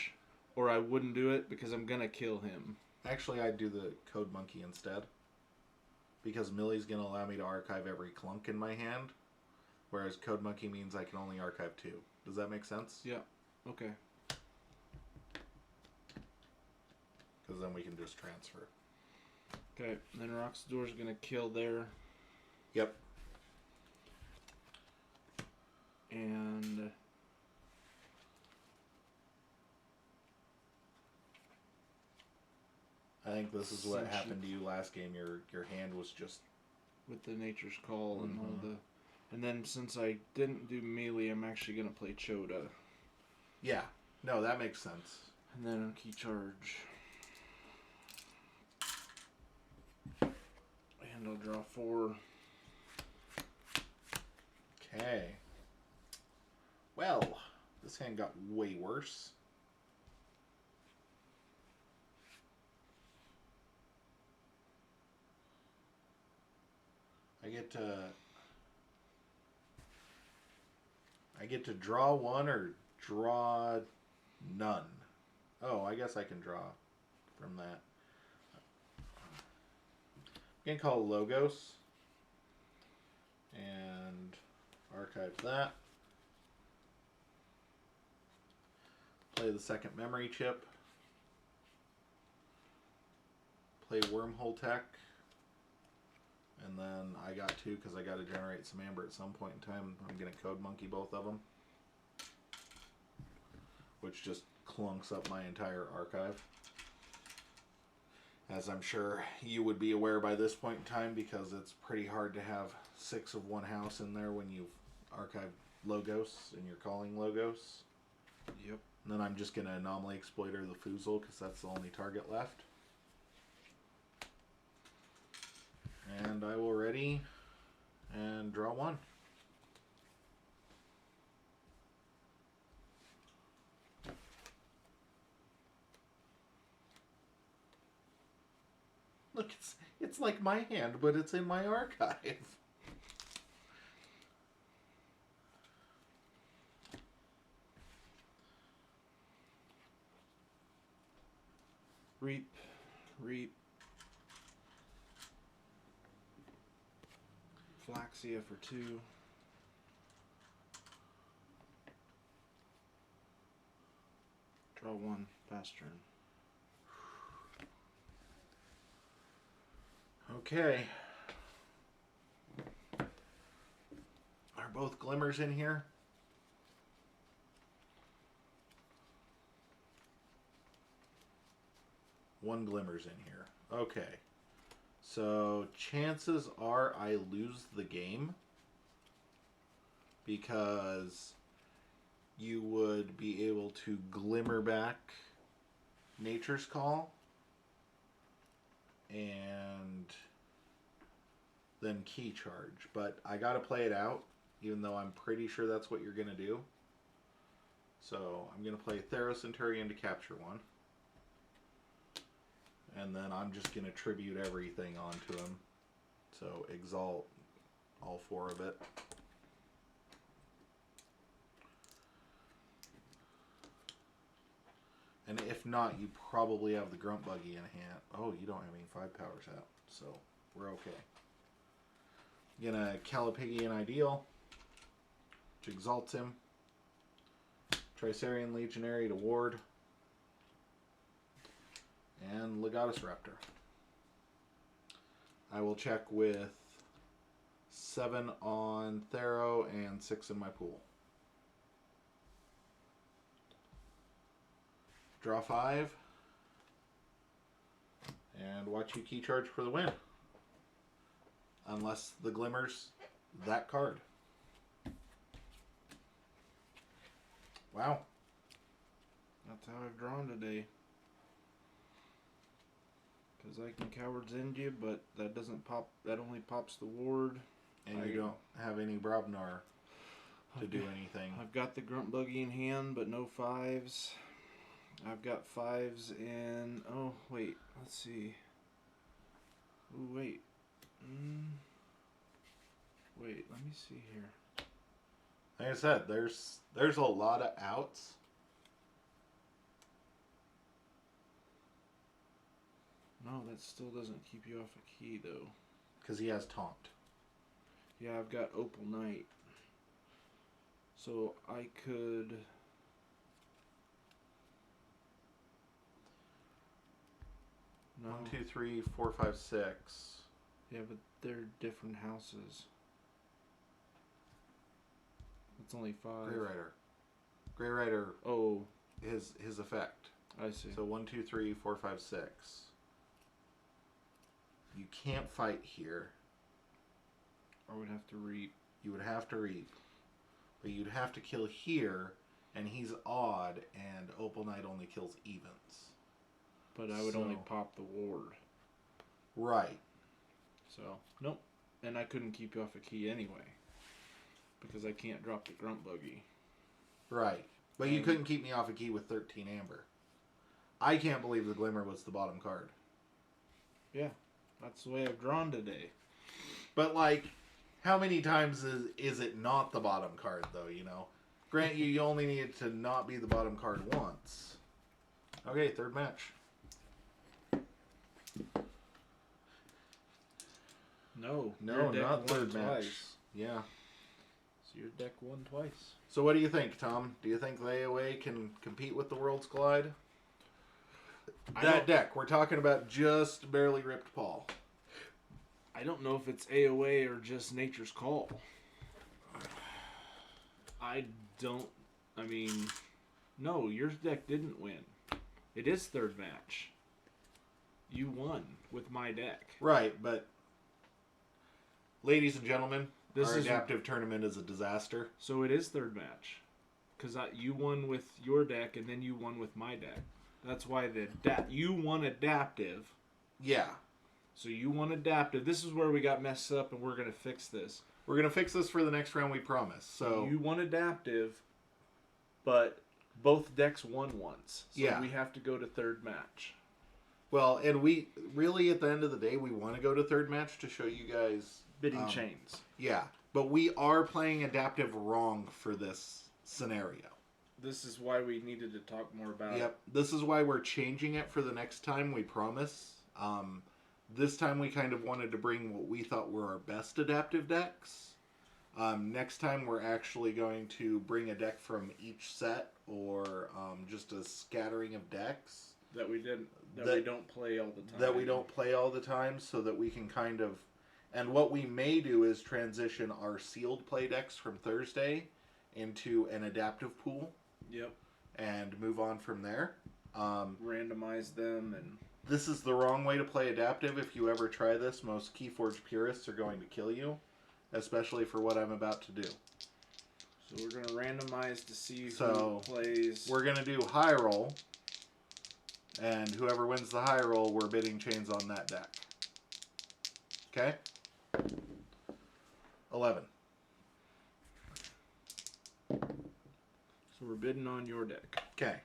or I wouldn't do it because I'm gonna kill him. Actually, I'd do the Code Monkey instead, because Millie's gonna allow me to archive every clunk in my hand, whereas Code Monkey means I can only archive 2. Does that make sense? Yeah. Okay. Because then we can just transfer. Okay. Then Roxador's gonna kill there. Yep. And I think this is what happened to you last game. Your hand was just with the Nature's Call and all the, and then since I didn't do melee, I'm actually gonna play Choda. Yeah. No, that makes sense. And then I'll key charge. And I'll draw 4. Okay. Well, this hand got way worse. I get to draw 1 or draw none. Oh, I guess I can draw from that. I'm going to call Logos and archive that. Play the second memory chip. Play Wormhole Tech. And then I got 2 because I got to generate some amber at some point in time. I'm going to Code Monkey both of them, which just clunks up my entire archive. As I'm sure you would be aware by this point in time, because it's pretty hard to have 6 of one house in there when you've archived Logos and you're calling Logos. Yep. And then I'm just going to Anomaly Exploiter the Foozle because that's the only target left. And I will ready and draw 1. Look, it's like my hand, but it's in my archive. Reap. Flaxia for 2. Draw 1. Pass turn. Okay. Are both glimmers in here? One glimmer's in here. Okay. So chances are I lose the game because you would be able to glimmer back Nature's Call and then key charge. But I gotta play it out, even though I'm pretty sure that's what you're gonna do. So I'm gonna play Theros Centurion to capture one. And then I'm just going to tribute everything onto him. So exalt all 4 of it. And if not, you probably have the Grunt Buggy in hand. Oh, you don't have any 5 powers out. So we're okay. Gonna Calipigian Ideal, which exalts him. Tricerian Legionary to ward. And Legatus Raptor. I will check with 7 on Thero and 6 in my pool. Draw 5. And watch you key charge for the win. Unless the glimmers that card. Wow. That's how I've drawn today. Because I can Coward's End you, but that doesn't pop. That only pops the ward. And you don't have any Brobnar to do anything. I've got the Grunt Buggy in hand, but no 5s. I've got 5s in... Oh, wait. Let's see. Ooh, wait. Wait, let me see here. Like I said, there's a lot of outs. No, that still doesn't keep you off a key, though. Because he has Taunt. Yeah, I've got Opal Knight. So I could... No. 1, 2, 3, 4, 5, 6. Yeah, but they're different houses. It's only 5. Grey Rider. Grey Rider. Oh. His effect. I see. So 1, 2, 3, 4, 5, 6. You can't fight here. I would have to reap. You would have to reap. But you'd have to kill here, and he's odd, and Opal Knight only kills evens. But I would only pop the ward. Right. So, nope. And I couldn't keep you off a key anyway. Because I can't drop the Grunt Buggy. Right. But you couldn't keep me off a key with 13 Amber. I can't believe the Glimmer was the bottom card. Yeah. That's the way I've drawn today. But, like, how many times is it not the bottom card, though, you know? Grant you only needed to not be the bottom card once. Okay, third match. No, not third match. Twice. Yeah. So your deck won twice. So what do you think, Tom? Do you think the AOA can compete with the Worlds Collide? That deck, we're talking about just barely ripped Paul. I don't know if it's AOA or just Nature's Call. No, your deck didn't win. It is third match. You won with my deck. Right, but ladies and gentlemen, our adaptive tournament is a disaster. So it is third match. Because you won with your deck and then you won with my deck. That's why you won adaptive. Yeah. So you won adaptive. This is where we got messed up, and we're going to fix this. We're going to fix this for the next round, we promise. So you won adaptive, but both decks won once. So yeah. We have to go to third match. Well, and we really, at the end of the day, we want to go to third match to show you guys bidding chains. Yeah, but we are playing adaptive wrong for this scenario. This is why we needed to talk more about it. Yep, this is why we're changing it for the next time, we promise. This time we kind of wanted to bring what we thought were our best adaptive decks. Next time we're actually going to bring a deck from each set, or just a scattering of decks that we don't play all the time. That we don't play all the time, so that we can kind of. And what we may do is transition our sealed play decks from Thursday into an adaptive pool. Yep. And move on from there. Randomize them and. This is the wrong way to play adaptive. If you ever try this, most Keyforge purists are going to kill you, especially for what I'm about to do. So we're going to randomize to see who plays. We're going to do high roll, and whoever wins the high roll, we're bidding chains on that deck. Okay? 11. So we're bidding on your deck. Okay.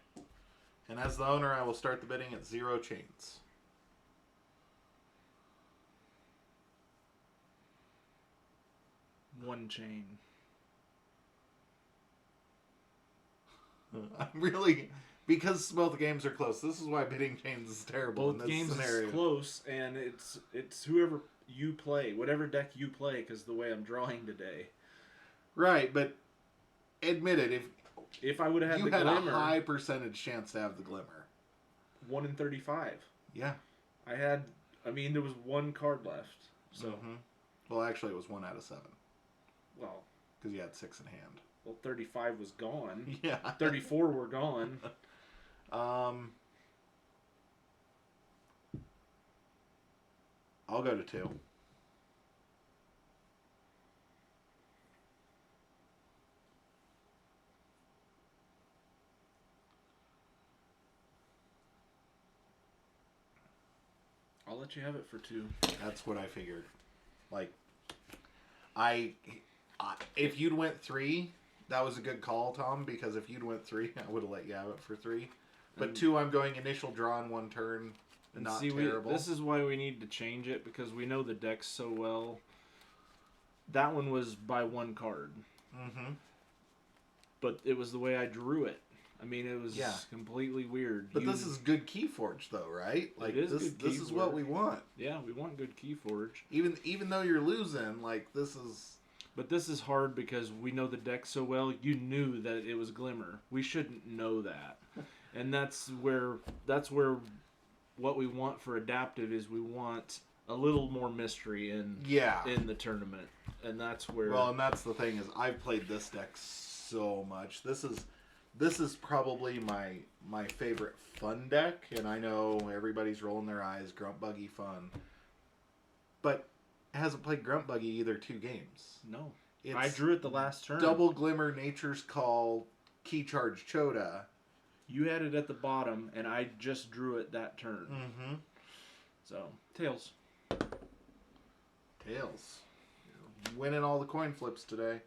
And as the owner, I will start the bidding at 0 chains. One chain. I'm really... Because both games are close. This is why bidding chains is terrible in this games scenario. Is close, and it's whoever you play, whatever deck you play, because the way I'm drawing today. Right, but admit it, if I would have had the glimmer, glimmer, a high percentage chance to have the glimmer. 1 in 35. Yeah. There was one card left. So. Mm-hmm. Well, actually, it was 1 out of 7. Well. Because you had 6 in hand. Well, 35 was gone. Yeah. 34 were gone. I'll go to 2. I'll let you have it for 2. That's what I figured. Like, if you'd went 3, that was a good call, Tom, because if you'd went 3, I would have let you have it for 3. But 2, I'm going initial draw in 1 turn. Not terrible. This is why we need to change it, because we know the decks so well. That one was by 1 card. Mm-hmm. But it was the way I drew it. It was completely weird. But this is good Keyforge, though, right? Like, it is this is what we want. Yeah, we want good Keyforge. Even though you're losing, like, this is... But this is hard because we know the deck so well. You knew that it was Glimmer. We shouldn't know that. And that's where what we want for adaptive is we want a little more mystery in the tournament. And that's where... Well, and that's the thing is I've played this deck so much. This is probably my favorite fun deck, and I know everybody's rolling their eyes, Grunt Buggy fun. But it hasn't played Grunt Buggy either 2 games. No. I drew it the last turn. Double Glimmer, Nature's Call, Key Charge Choda. You had it at the bottom, and I just drew it that turn. Mm-hmm. So, tails. Tails. You're winning all the coin flips today.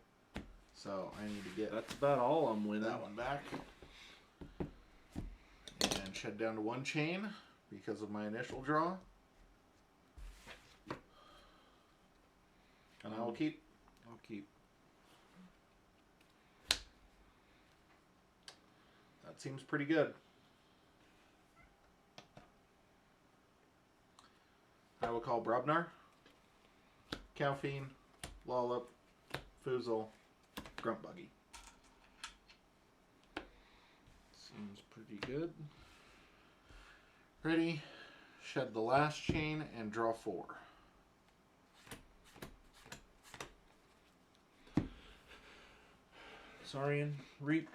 So, I need to get... That's about all I'm winning. That one back. And shed down to 1 chain because of my initial draw. And I will keep. I'll keep. That seems pretty good. I will call Brobnar, Calfine, Lollop, Foozle, Grunt Buggy. Seems pretty good. Ready, shed the last chain, and draw 4. Saurian, Reap.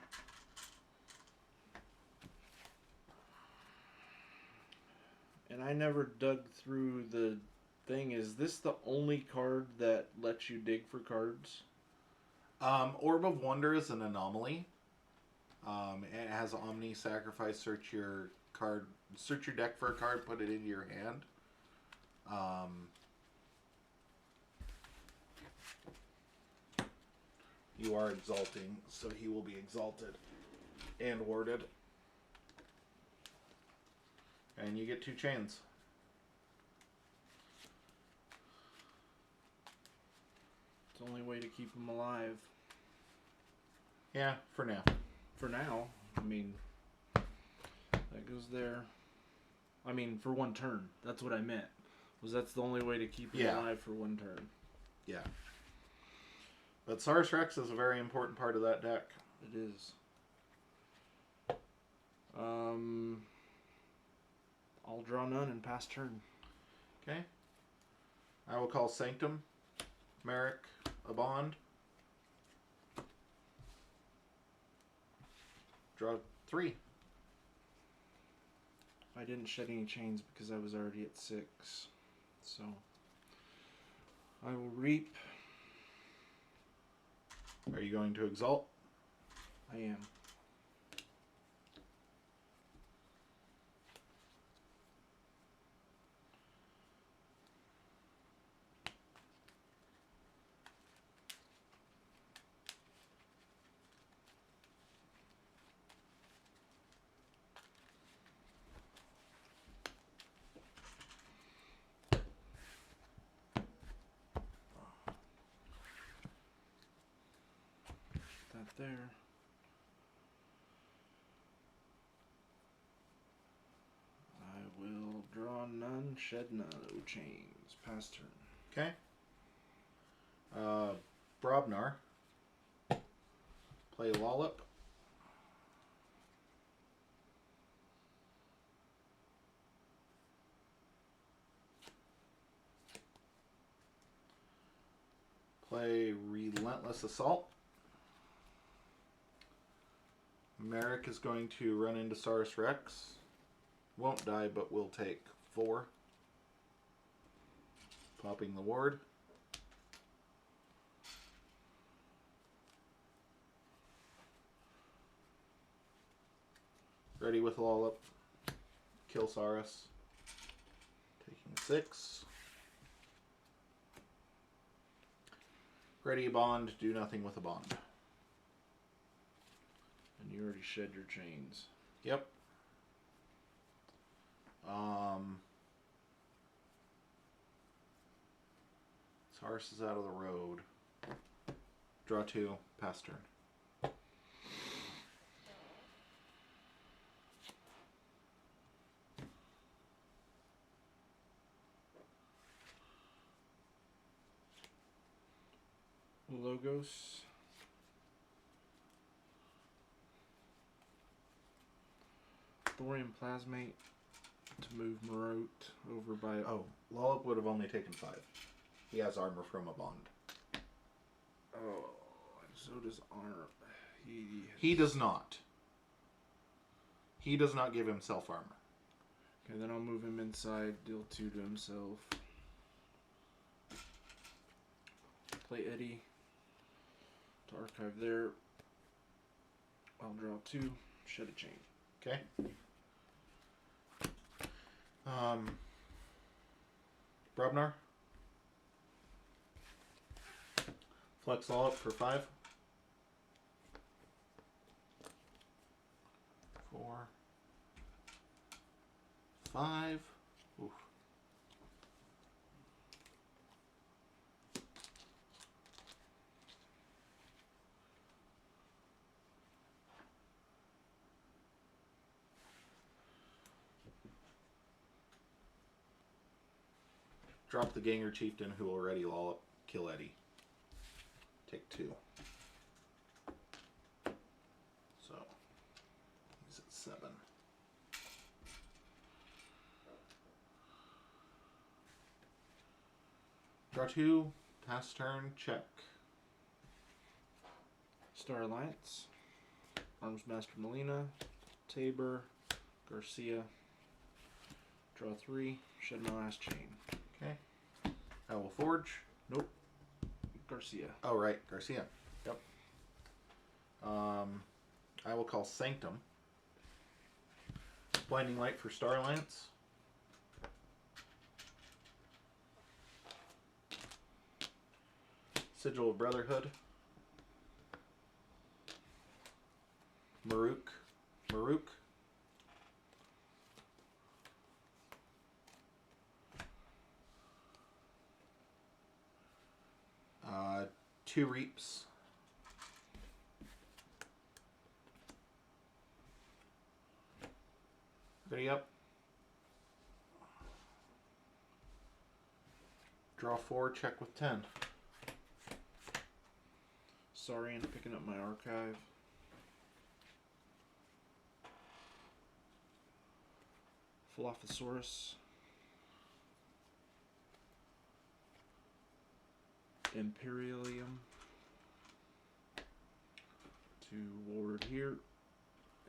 And I never dug through the thing. Is this the only card that lets you dig for cards? Orb of Wonder is an anomaly. It has Omni, sacrifice, search your deck for a card, put it into your hand. You are exalting, so he will be exalted and warded. And you get 2 chains. It's the only way to keep him alive. Yeah, for now. For now. That goes there. For 1 turn. That's what I meant. That's the only way to keep him alive for 1 turn. Yeah. But Saurus Rex is a very important part of that deck. It is. I'll draw none and pass turn. Okay. I will call Sanctum, Merrick, a bond. Draw 3. I didn't shed any chains because I was already at 6. So I will reap. Are you going to exalt? I am. That there. I will draw none, shed no chains. Pass turn. Okay. Brobnar. Play Lollop. Play Relentless Assault. Merrick is going to run into Saurus Rex. Won't die, but will take 4. Popping the ward. Ready with Lollop. Kill Saurus. Taking 6. Ready a bond. Do nothing with a bond. And you already shed your chains. Yep. Saurus is out of the road. Draw 2. Pass turn. Logos. Thorium Plasmate to move Marot over by... Oh, Lollop would have only taken 5. He has armor from a bond. Oh, so does Arm. He does not. He does not give himself armor. Okay, then I'll move him inside, deal 2 to himself. Play Eddie to archive there. I'll draw 2, shed a chain. Okay. Brobnar. Flex all up for 5. 4. 5. Oof. Drop the Ganger Chieftain who will ready Lollop. Kill Eddie. Take 2. So, he's at 7. Draw 2. Pass turn. Check. Star Alliance. Arms Master Melina. Tabor. Garcia. Draw 3. Shed my last chain. Okay. I will forge. Nope. Garcia. Oh, right. Garcia. Yep. I will call Sanctum. Blinding Light for Star Alliance. Sigil of Brotherhood. Maruk. 2 Reaps. Ready up. Draw 4, check with 10. Saurian picking up my archive. Dilophosaurus. Imperialium. To ward here.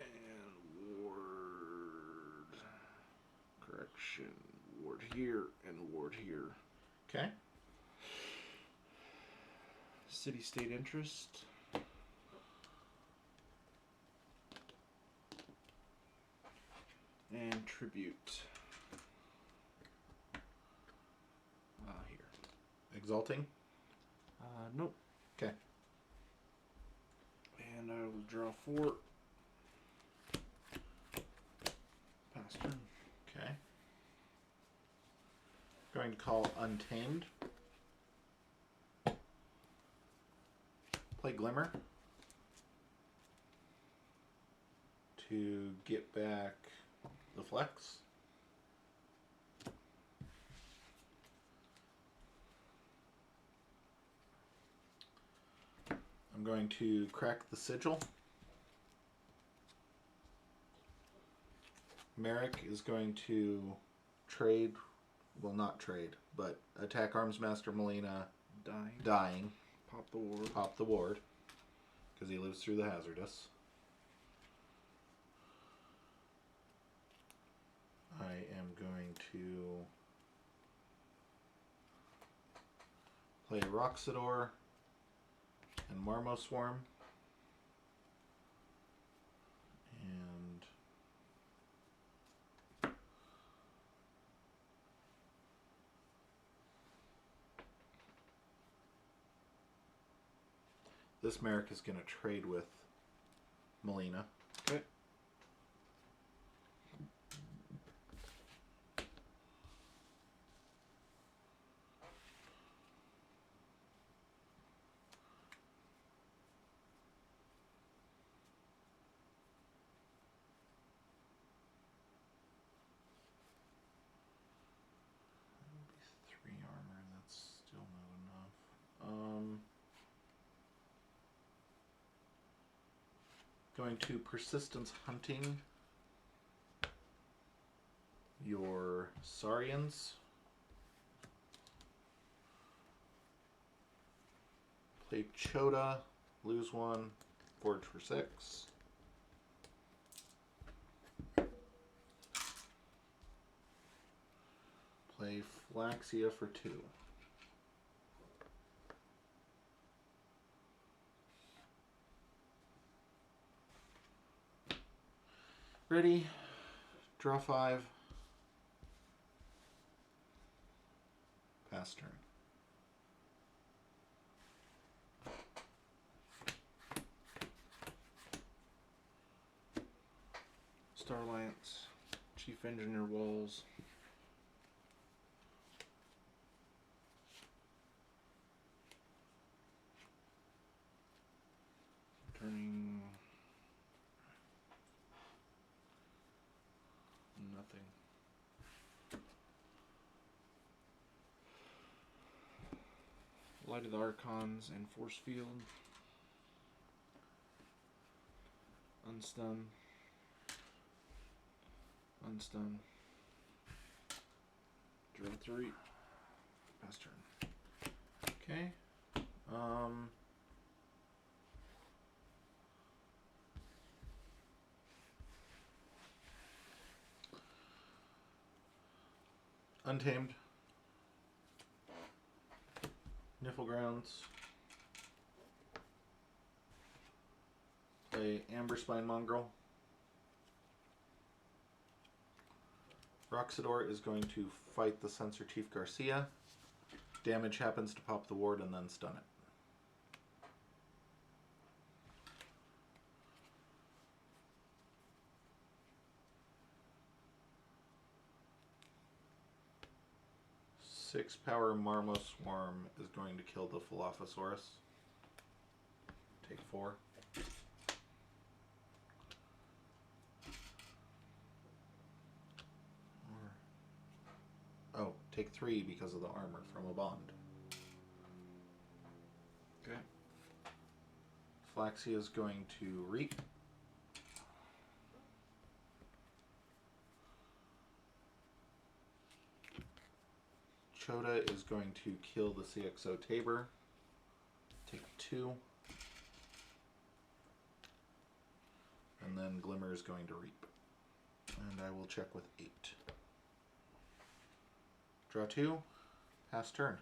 And ward. Correction. Ward here and ward here. Okay. City-state interest. And tribute. Here. Exalting? Nope. Okay. And I will draw 4. Pass turn. Okay. Going to call Untamed. Play Glimmer. To get back the flex. I'm going to crack the Sigil. Merrick is going to trade, well, not trade, but attack Armsmaster Molina, dying. Pop the ward. Pop the ward, because he lives through the hazardous. I am going to play Roxador and Marmoswarm. And this Merrick is going to trade with Molina. Okay. Going to Persistence Hunting your Saurians. Play Chota, lose 1, forge for 6. Play Flaxia for 2. Ready, draw 5, pass turn. Star Alliance, Chief Engineer Walls. Turning nothing. Light of the Archons and Force Field. Unstun. Unstun. Draw 3. Pass turn. Okay. Untamed. Niflgrounds. Play Amberspine Mongrel. Roxador is going to fight the Censor Chief Garcia. Damage happens to pop the ward and then stun it. Six power Marmoswarm is going to kill the Dilophosaurus. Take 4. Oh, take 3 because of the armor from a bond. Okay. Flaxia is going to reap. Chota is going to kill the CXO Tabor. Take 2. And then Glimmer is going to reap. And I will check with 8. Draw 2. Pass turn.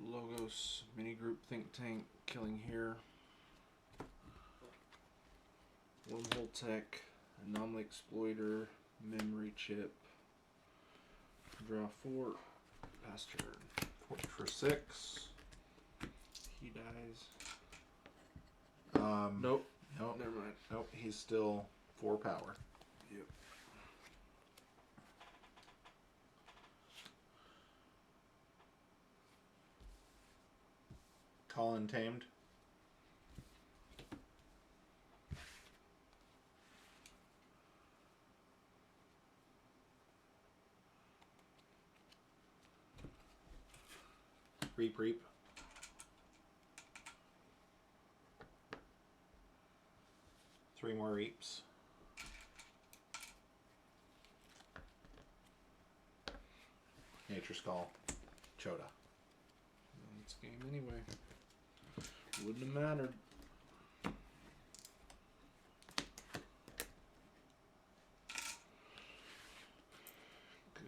Logos, mini group think tank, killing here. Wormhole tech, anomaly exploiter, memory chip. Draw 4, pass turn. 4 for 6. He dies. Nope. Nope. Never mind. Nope, he's still 4 power. Yep. Colin tamed. Reap, reap. Three more reaps. Nature's Call. Chota. It's game anyway. Wouldn't have mattered.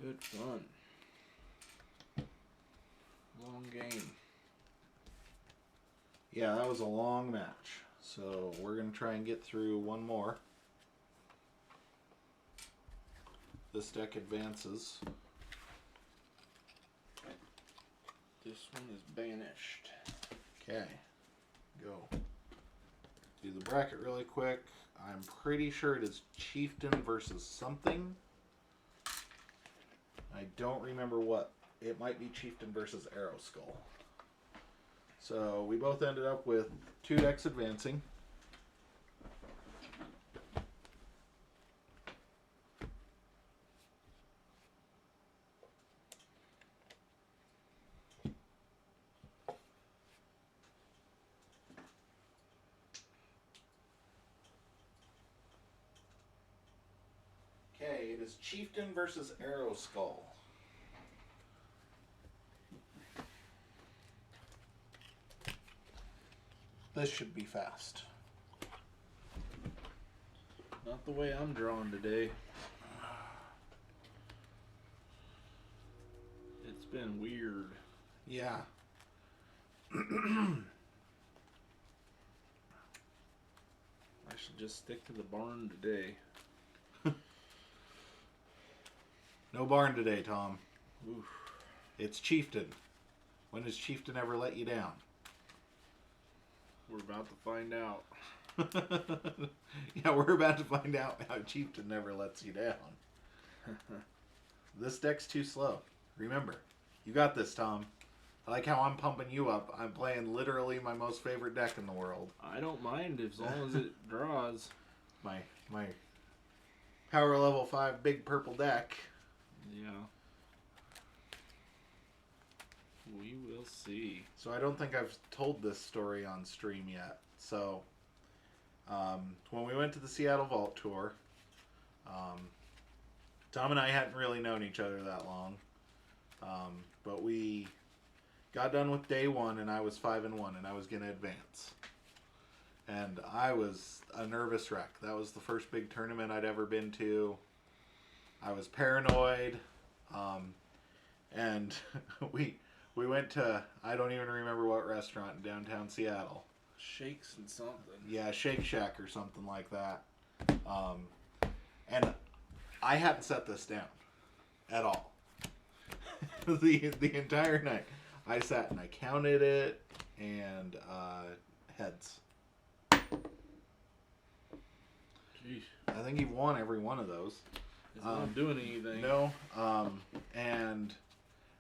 Good fun. Long game. Yeah, that was a long match. So we're going to try and get through one more. This deck advances. This one is banished. Okay. Go. Do the bracket really quick. I'm pretty sure it is Chieftain versus something. I don't remember what. It might be Chieftain versus Arrow Skull. So we both ended up with 2 decks advancing. Okay, it is Chieftain versus Arrow Skull. This should be fast. Not the way I'm drawing today. It's been weird. Yeah. I should just stick to the barn today. No barn today, Tom. Oof. It's Chieftain. When has Chieftain ever let you down? We're about to find out. Yeah, we're about to find out how Chieftain never lets you down. This deck's too slow. Remember, you got this, Tom. I like how I'm pumping you up. I'm playing literally my most favorite deck in the world. I don't mind as long as it draws. My power level 5 big purple deck. Yeah. We will see. So I don't think I've told this story on stream yet. So when we went to the Seattle Vault Tour, Tom and I hadn't really known each other that long. But we got done with day 1 and I was 5-1 and I was going to advance. And I was a nervous wreck. That was the first big tournament I'd ever been to. I was paranoid. And we went to, I don't even remember what restaurant in downtown Seattle. Shakes and something. Yeah, Shake Shack or something like that. And I hadn't set this down at all. the entire night. I sat and I counted it, and heads. Jeez. I think he won every one of those. It's not doing anything. No. And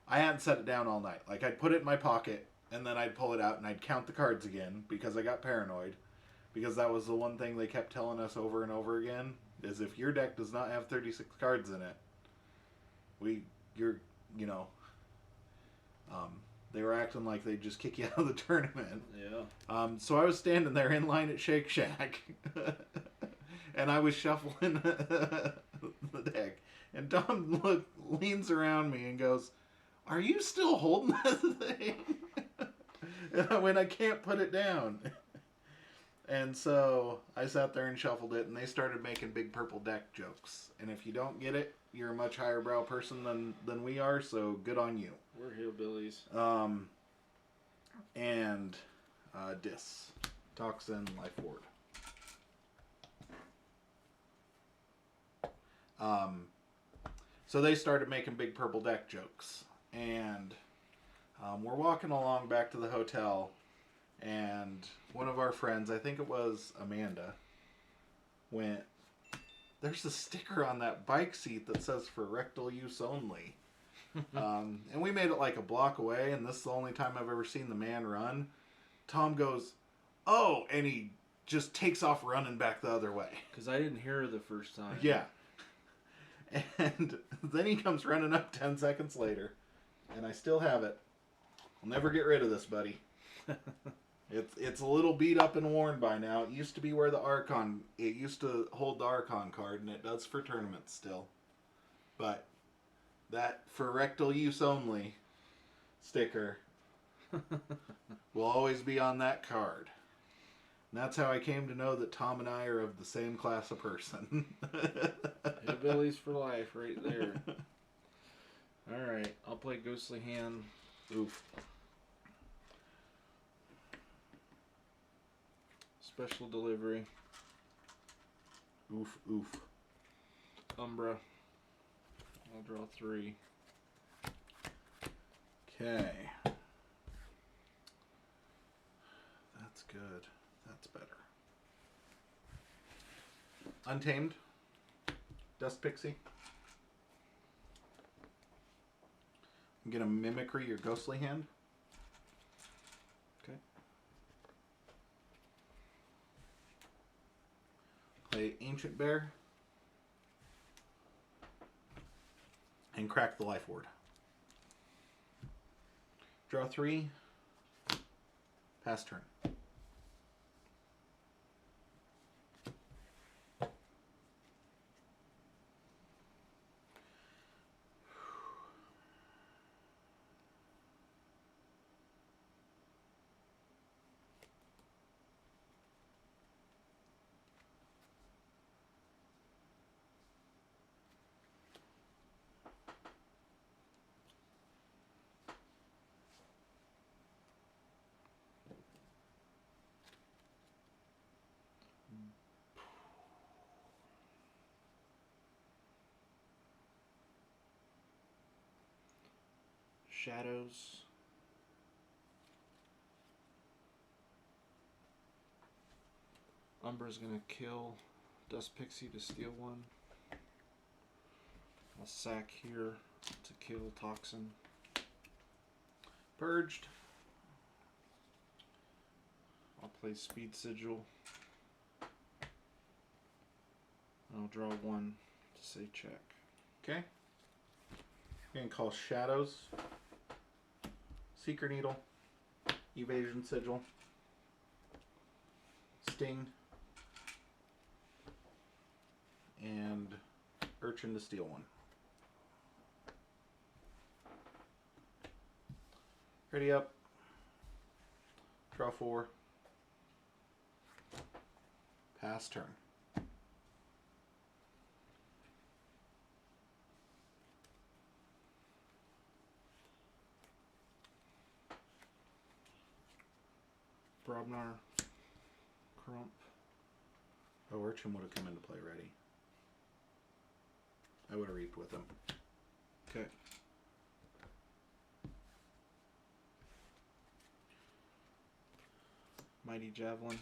I hadn't set it down all night. Like, I'd put it in my pocket, and then I'd pull it out, and I'd count the cards again, because I got paranoid. because that was the one thing they kept telling us over and over again, is if your deck does not have 36 cards in it, they were acting like they'd just kick you out of the tournament. Yeah. So I was standing there in line at Shake Shack, and I was shuffling the deck, and Tom leans around me and goes, "Are you still holding that thing?" And I went, "I can't put it down." And so I sat there and shuffled it, and they started making big purple deck jokes. And if you don't get it, you're a much higher brow person than we are, so good on you. We're hillbillies. And Dis. Toxin, Life Ward. So they started making big purple deck jokes. And we're walking along back to the hotel, and one of our friends, I think it was Amanda, went, "There's a sticker on that bike seat that says for rectal use only." And we made it like a block away, and this is the only time I've ever seen the man run. Tom goes, "Oh," and he just takes off running back the other way. Because I didn't hear her the first time. Yeah. And then he comes running up 10 seconds later, and I still have it. I'll never get rid of this, buddy. It's a little beat up and worn by now. It used to be where it used to hold the Archon card, and it does for tournaments still. But that for rectal use only sticker will always be on that card. And that's how I came to know that Tom and I are of the same class of person. Hillbillies for life right there. Alright, I'll play Ghostly Hand. Oof. Special delivery. Oof, oof. Umbra. I'll draw 3. Okay. That's good. That's better. Untamed. Dust Pixie. I'm going to Mimicry your Ghostly Hand. Okay. Play Ancient Bear. And crack the Life Ward. Draw 3. Pass turn. Shadows. Umbra's gonna kill Dust Pixie to steal 1. I'll sack here to kill Toxin. Purged. I'll play Speed Sigil. I'll draw 1 to say check. Okay. I'm going to call Shadows. Secret Needle. Evasion Sigil. Sting. And Urchin to steal 1. Ready up. Draw 4. Pass turn. Brobnar. Crump. Oh, Urchin would have come into play ready. I would have reaped with him. Okay. Mighty Javelin.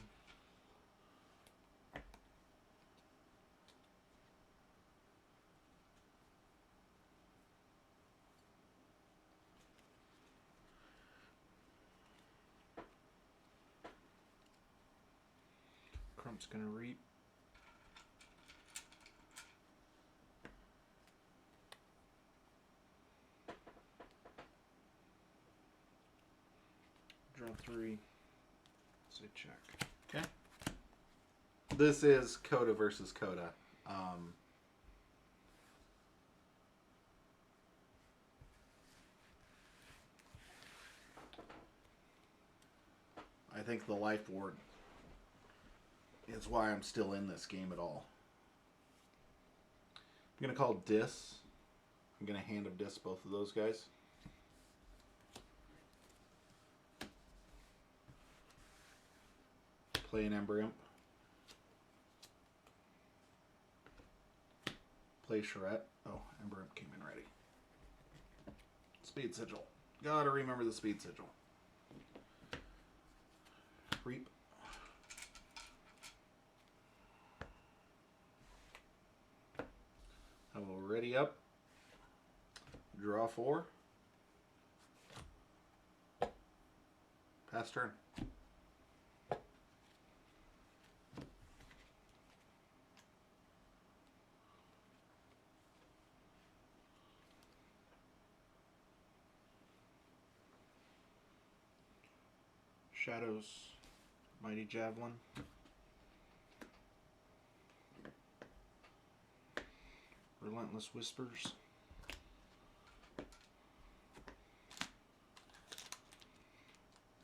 Grump's gonna reap. Draw 3. Say check. Okay. This is Coda versus Coda. I think the Life Ward is why I'm still in this game at all. I'm going to call Dis. I'm going to hand of Dis both of those guys. Play an Ember Imp. Play Charette. Oh, Ember Imp came in ready. Speed Sigil. Gotta remember the Speed Sigil. Reap. I will ready up. Draw 4. Pass turn. Shadows. Mighty Javelin. Relentless Whispers.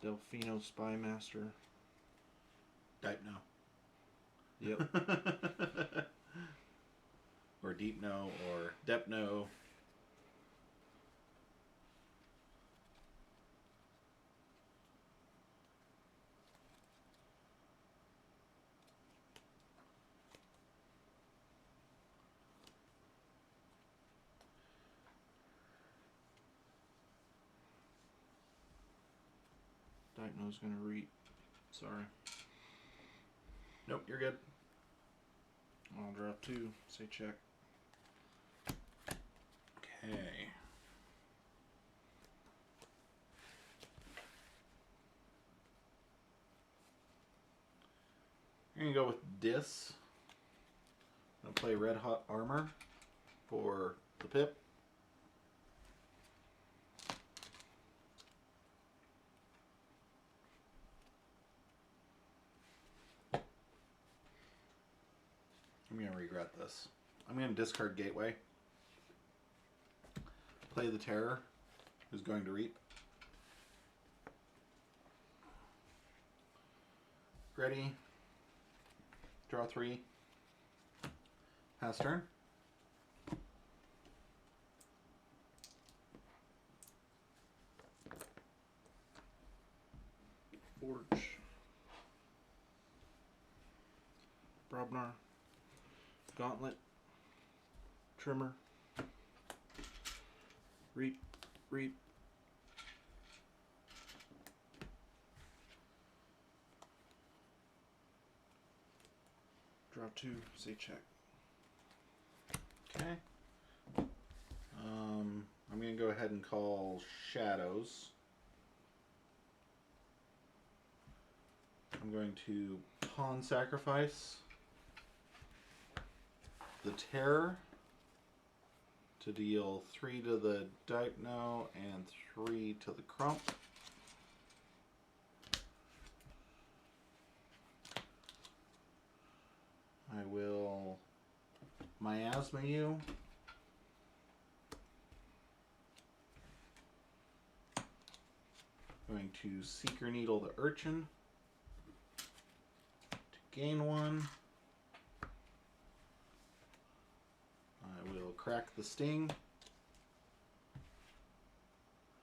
Delfino Spymaster. Dipno. Yep. Or Deepno or Depno. Dipno's gonna reap. Sorry. Nope, you're good. I'll draw 2. Say check. Okay. I'm gonna go with Dis. I'm gonna play Red Hot Armor for the pip. I'm gonna regret this. I'm gonna discard Gateway. Play the Terror, who's going to reap. Ready. Draw 3. Pass turn. Forge. Brobnar. Gauntlet. Trimmer. Reap. Reap. Draw 2. Say check. Okay. I'm going to go ahead and call Shadows. I'm going to pawn sacrifice the Terror to deal 3 to the Dipno and 3 to the Crump. I will Miasma you. Going to Seeker Needle the Urchin to gain 1. I will crack the Sting.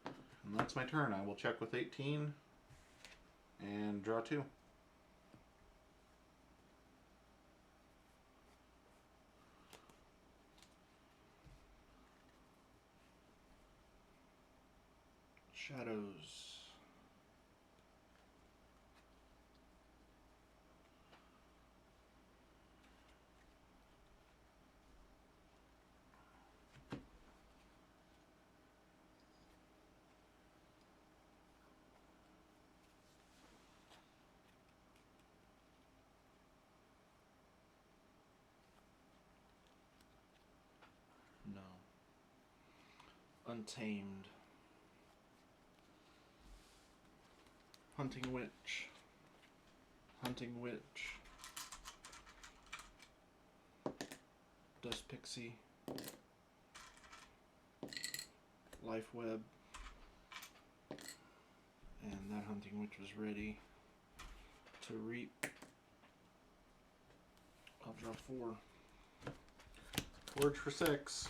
And that's my turn. I will check with 18 and draw 2. Shadows. Untamed. Hunting Witch. Hunting Witch. Dust Pixie. Life Web. And that Hunting Witch was ready to reap. I'll draw 4. Forge for 6.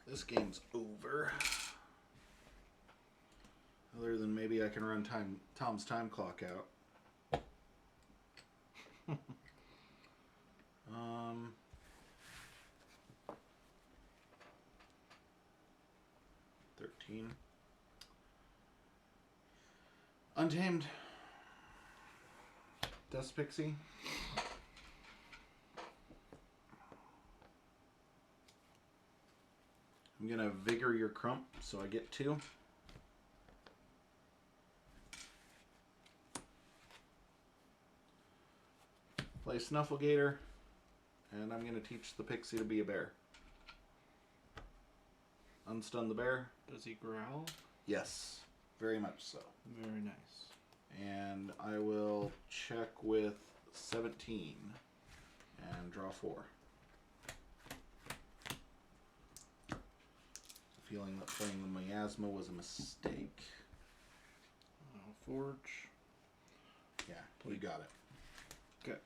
This game's over. Other than maybe I can run Tom's time clock out. 13. Untamed. Dust Pixie. I'm going to Vigor your Crump, so I get 2. Play Snufflegator, and I'm going to teach the Pixie to be a bear. Unstun the bear. Does he growl? Yes, very much so. Very nice. And I will check with 17 and draw 4. Feeling that playing the Miasma was a mistake. Forge. Yeah, you got it. Okay.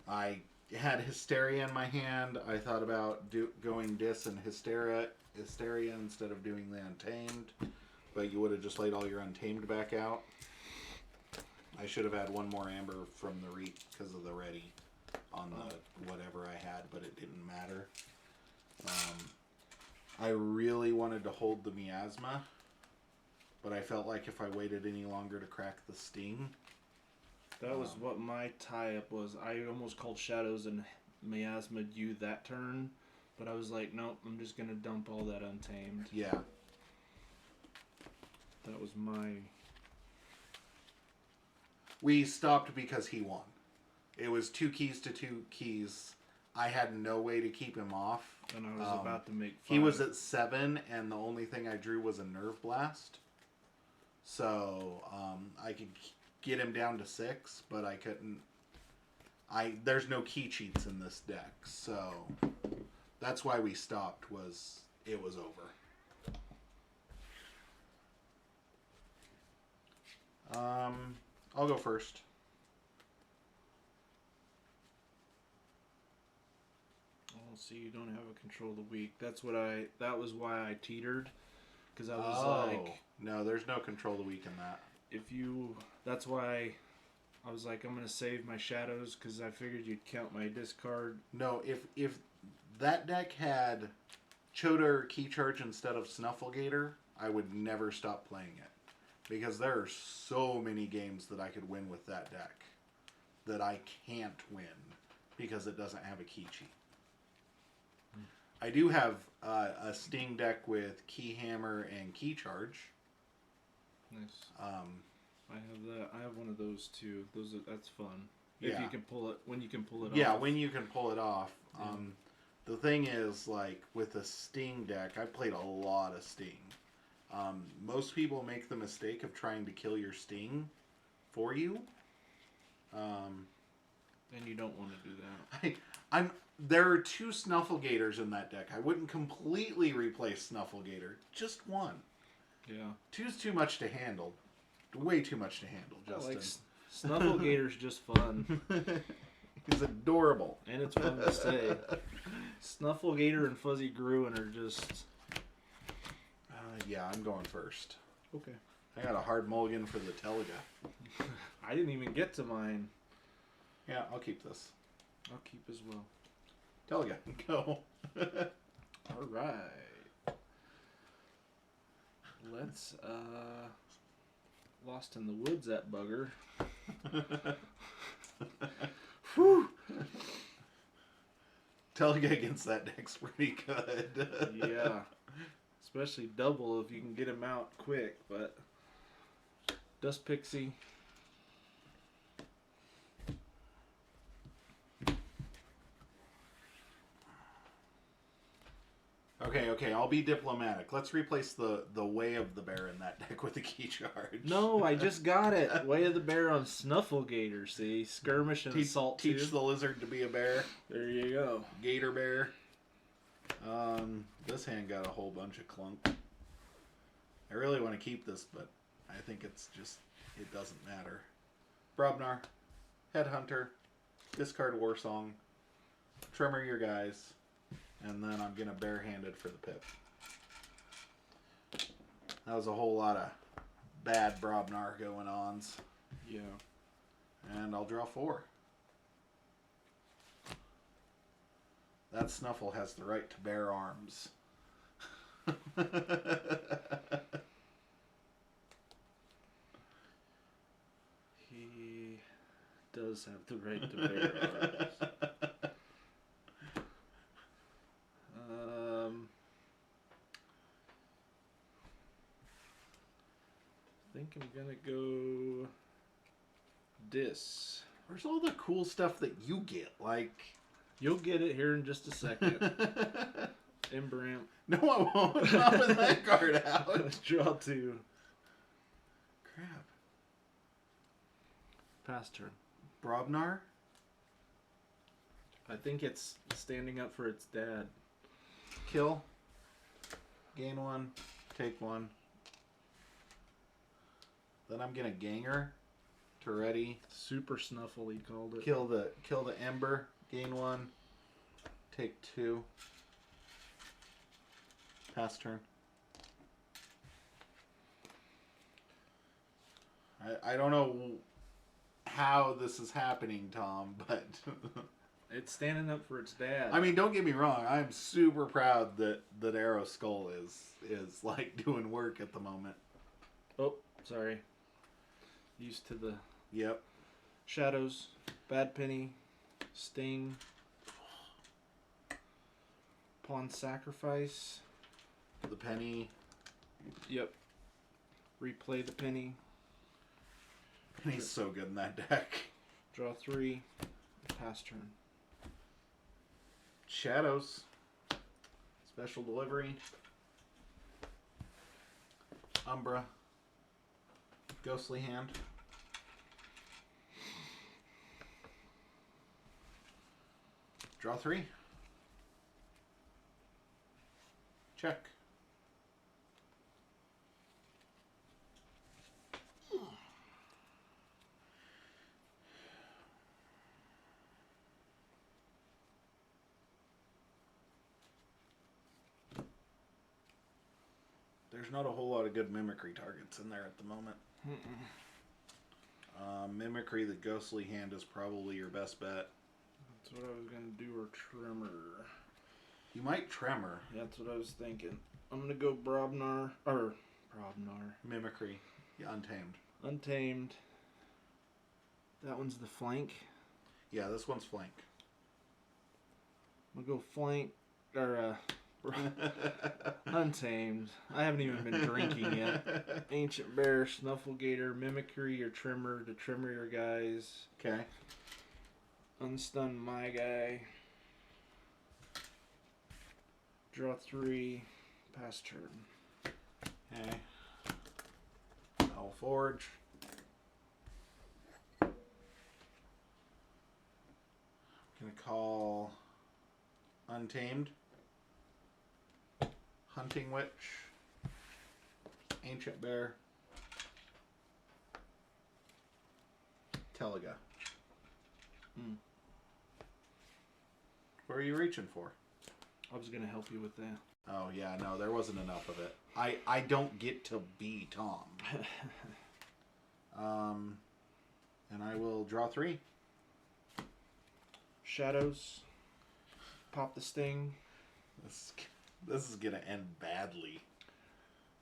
I had Hysteria in my hand. I thought about going Dis and Hysteria instead of doing the Untamed, but you would have just laid all your Untamed back out. I should have had one more Amber from the Reap because of the ready on the whatever I had, but it didn't matter. I really wanted to hold the Miasma, but I felt like if I waited any longer to crack the Sting... That was what my tie-up was. I almost called Shadows and Miasma'd you that turn, but I was like, nope, I'm just going to dump all that Untamed. Yeah. That was my... We stopped because he won. It was 2 keys to 2 keys. I had no way to keep him off. And I was about to make 5. He was at 7, and the only thing I drew was a Nerve Blast. So, I could get him down to 6, but I couldn't... There's no key cheats in this deck, so... That's why we stopped, was it was over. I'll go first. So you don't have a control of the week. That was why I teetered, because I was like, no, there's no control of the week in that. That's why I was like, I'm gonna save my shadows because I figured you'd count my discard. No, if that deck had Chota or Key Charge instead of Snufflegator, I would never stop playing it, because there are so many games that I could win with that deck that I can't win because it doesn't have a key cheat. I do have a Sting deck with Key Hammer and Key Charge. Nice. I have that. I have one of those too. That's fun. If Yeah. you can pull it, when you can pull it off. Yeah, when you can pull it off. Yeah. The thing is, like, with a Sting deck, I played a lot of Sting. Most people make the mistake of trying to kill your Sting for you. And you don't want to do that. There are 2 Snufflegators in that deck. I wouldn't completely replace Snufflegator. Just 1. Yeah. 2's too much to handle. Way too much to handle, Justin. Like Snufflegator's just fun. He's adorable. And it's fun to say. Snufflegator and Fuzzy Gruen are just... Yeah, I'm going first. Okay. I got a hard mulligan for the Telga. I didn't even get to mine. Yeah, I'll keep this. I'll keep as well. Telga, go. All right. Let's, Lost in the Woods, that bugger. Whew. Telga against that deck's pretty good. Yeah. Especially double if you can get him out quick, but... Dust Pixie. Okay. Okay. I'll be diplomatic. Let's replace the Way of the Bear in that deck with a key charge. No, I just got it. Way of the Bear on Snufflegator. See, Skirmish and Assault Teach the lizard to be a bear. There you go. Gator bear. This hand got a whole bunch of clunk. I really want to keep this, but I think it doesn't matter. Brobnar, Headhunter, discard War Song, Tremor your guys, and then I'm gonna barehanded for the pip. That was a whole lot of bad Brobnar going ons. Yeah. And I'll draw 4. That Snuffle has the right to bear arms. He does have the right to bear arms. I think I'm gonna go Dis. Where's all the cool stuff that you get? Like, you'll get it here in just a second. Embrant. No, I won't. Not with that card out. Draw 2. Crap. Pass turn. Brobnar? I think it's standing up for its dad. Kill. Gain 1. Take 1. Then I'm gonna Ganger. Toretti. Super Snuffle, he called it. Kill the Ember. Gain 1. Take 2. Pass turn. I don't know how this is happening, Tom, but it's standing up for its dad. I mean, don't get me wrong. I'm super proud that Arrow Skull is like doing work at the moment. Oh, sorry. Used to the Yep. Shadows, Bad Penny, Sting, Pawn Sacrifice. The penny. Yep. Replay the penny. Penny's so good in that deck. Draw 3. Pass turn. Shadows. Special delivery. Umbra. Ghostly Hand. Draw 3. Check. There's not a whole lot of good mimicry targets in there at the moment. Mimicry, the Ghostly Hand is probably your best bet. That's what I was going to do, or Tremor. You might Tremor. That's what I was thinking. I'm going to go Brobnar. Mimicry. Yeah, Untamed. Untamed. That one's the flank. Yeah, this one's flank. I'm going to go flank. Or, Untamed. I haven't even been drinking yet. Ancient Bear, Snufflegator, Mimicry, or Tremor to Tremor your guys. Okay. Unstun my guy. Draw 3. Pass turn. Okay. I'll Forge. Gonna call Untamed. Hunting Witch. Ancient Bear. Telega. What are you reaching for? I was going to help you with that. Oh, yeah, no, there wasn't enough of it. I don't get to be Tom. And I will draw 3. Shadows. Pop the Sting. This is going to end badly.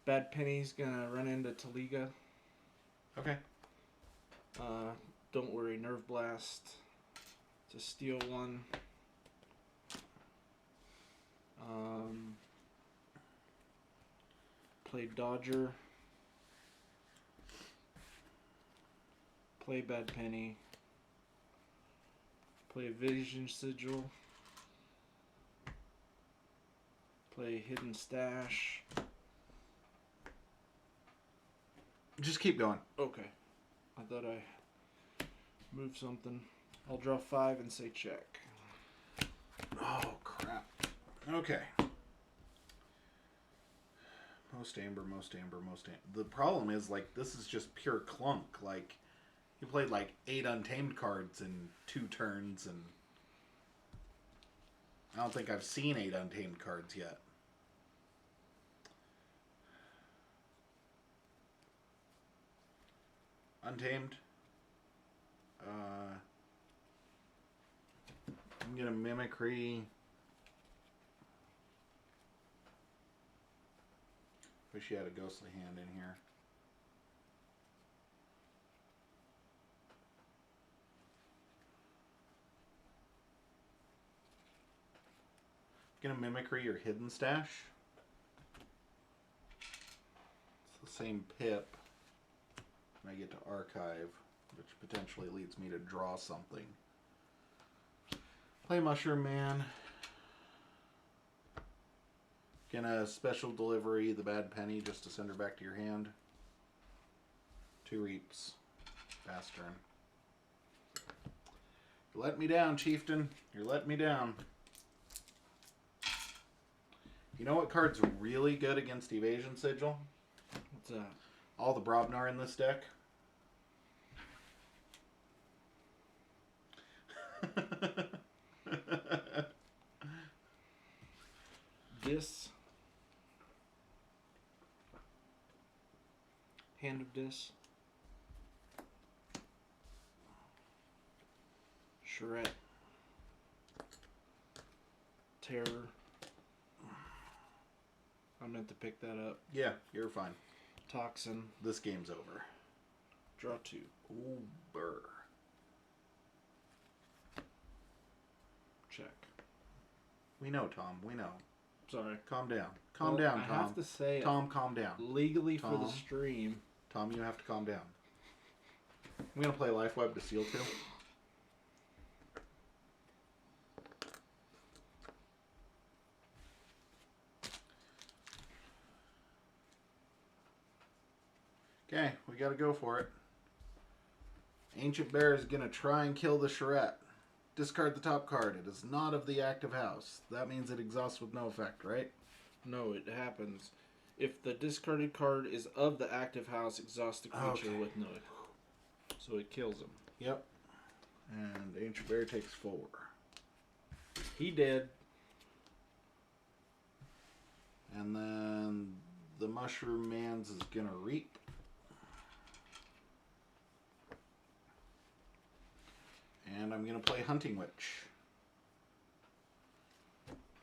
Bad Penny's going to run into Taliga. Okay. Don't worry, Nerve Blast. It's a steal 1. Play Dodger. Play Bad Penny. Play Vision Sigil. Play Hidden Stash. Just keep going. Okay. I thought I moved something. I'll draw 5 and say check. Oh, crap. Okay. Most amber. The problem is, like, this is just pure clunk. Like, he played, like, 8 untamed cards in 2 turns, and I don't think I've seen 8 untamed cards yet. Untamed. I'm gonna Mimicry. Wish you had a ghostly hand in here. Gonna Mimicry your Hidden Stash. It's the same pip. And I get to archive, which potentially leads me to draw something. Play Mushroom Man. Gonna special delivery the bad penny just to send her back to your hand. 2 reaps. Fast turn. You're letting me down, Chieftain. You're letting me down. You know what card's really good against Evasion Sigil? What's that? All the Brobnar in this deck. Dis. Hand of Dis. Charette. Terror. I meant to pick that up. Yeah, you're fine. Toxin. This game's over. Draw 2. Ooh, burr. Check. We know, Tom. We know. Sorry. Calm down. Calm down, Tom. I have to say, Tom, calm down. legally Tom. for the stream. Tom, you have to calm down. I'm going to play Life Web to Seal 2. Okay, we got to go for it. Ancient Bear is going to try and kill the Charette. Discard the top card. It is not of the active house. That means it exhausts with no effect, right? No, it happens. If the discarded card is of the active house, exhaust the creature Okay. with no. So it kills him. Yep. And Ancient Bear takes 4. He did. And then the Mushroom Man's is going to reap. And I'm going to play Hunting Witch.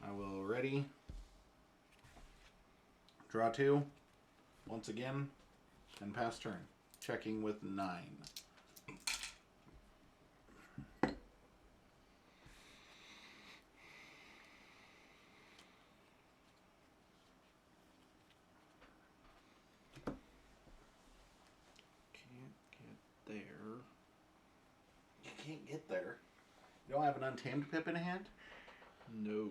I will ready. Draw 2. Once again. And pass turn. Checking with 9. Can't get there. You don't have an Untamed Pip in hand? No.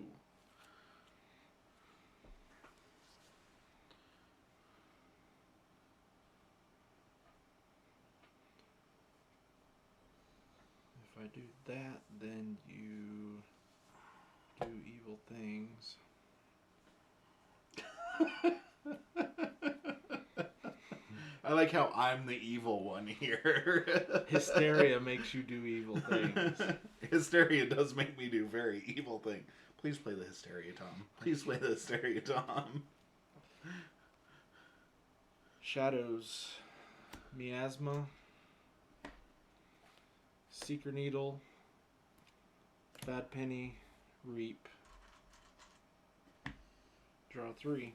If I do that, then you do evil things. I like how I'm the evil one here. Hysteria makes you do evil things. Hysteria does make me do very evil things. Please play the Hysteria, Tom. Please play the Hysteria, Tom. Shadows. Miasma. Seeker Needle. Bad Penny. Reap. Draw 3.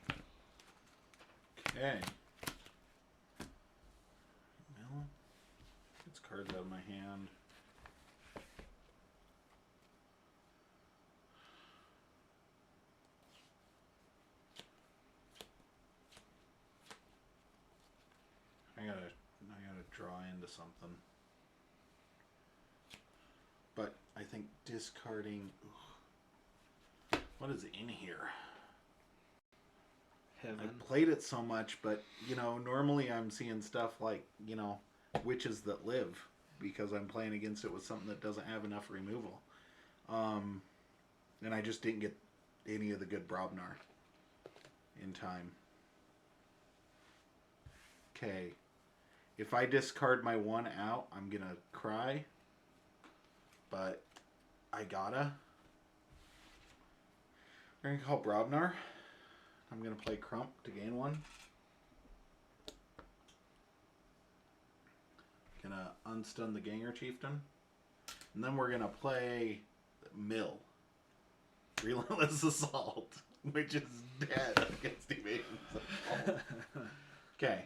Okay. Well, gets cards out of my hand. I gotta draw into something. But I think discarding. What is in here? heaven. I played it so much, but, you know, normally I'm seeing stuff like, you know, Witches That Live, because I'm playing against it with something that doesn't have enough removal. And I just didn't get any of the good Brobnar in time. Okay. If I discard my 1 out, I'm going to cry. But I gotta. I'm going to call Brobnar. I'm going to play Crump to gain 1. Gonna unstun the Ganger Chieftain. And then we're going to play Mill. Relentless Assault, which is dead against Evasion. Okay.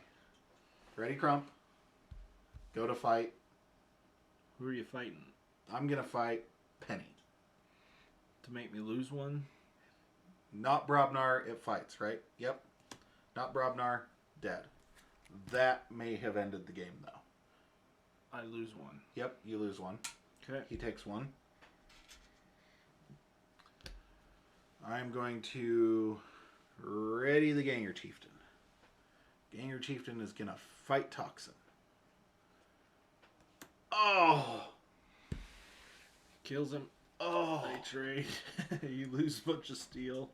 Ready, Crump? Go to fight. Who are you fighting? I'm going to fight Penny. To make me lose 1? Not Brobnar, it fights, right? Yep. Not Brobnar, dead. That may have ended the game, though. I lose 1. Yep, you lose 1. Okay. He takes 1. I'm going to ready the Ganger Chieftain. Ganger Chieftain is going to fight Toxin. Oh! Kills him. Oh! I trade. You lose a bunch of steel.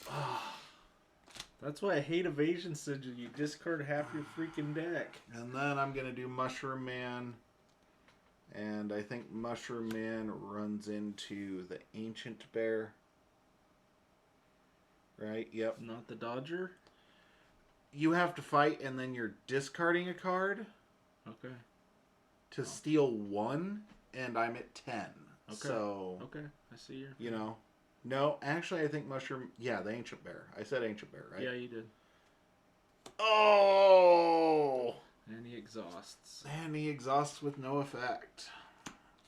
That's why I hate Evasion Sigil. You discard half your freaking deck. And then I'm going to do Mushroom Man. And I think Mushroom Man runs into the Ancient Bear. Right? Yep. Not the Dodger? You have to fight and then you're discarding a card. Okay. To steal 1, and I'm at 10. Okay. So... Okay, I see your... You know. No, actually I think Mushroom... Yeah, the Ancient Bear. I said Ancient Bear, right? Yeah, you did. Oh! And he exhausts. And he exhausts with no effect.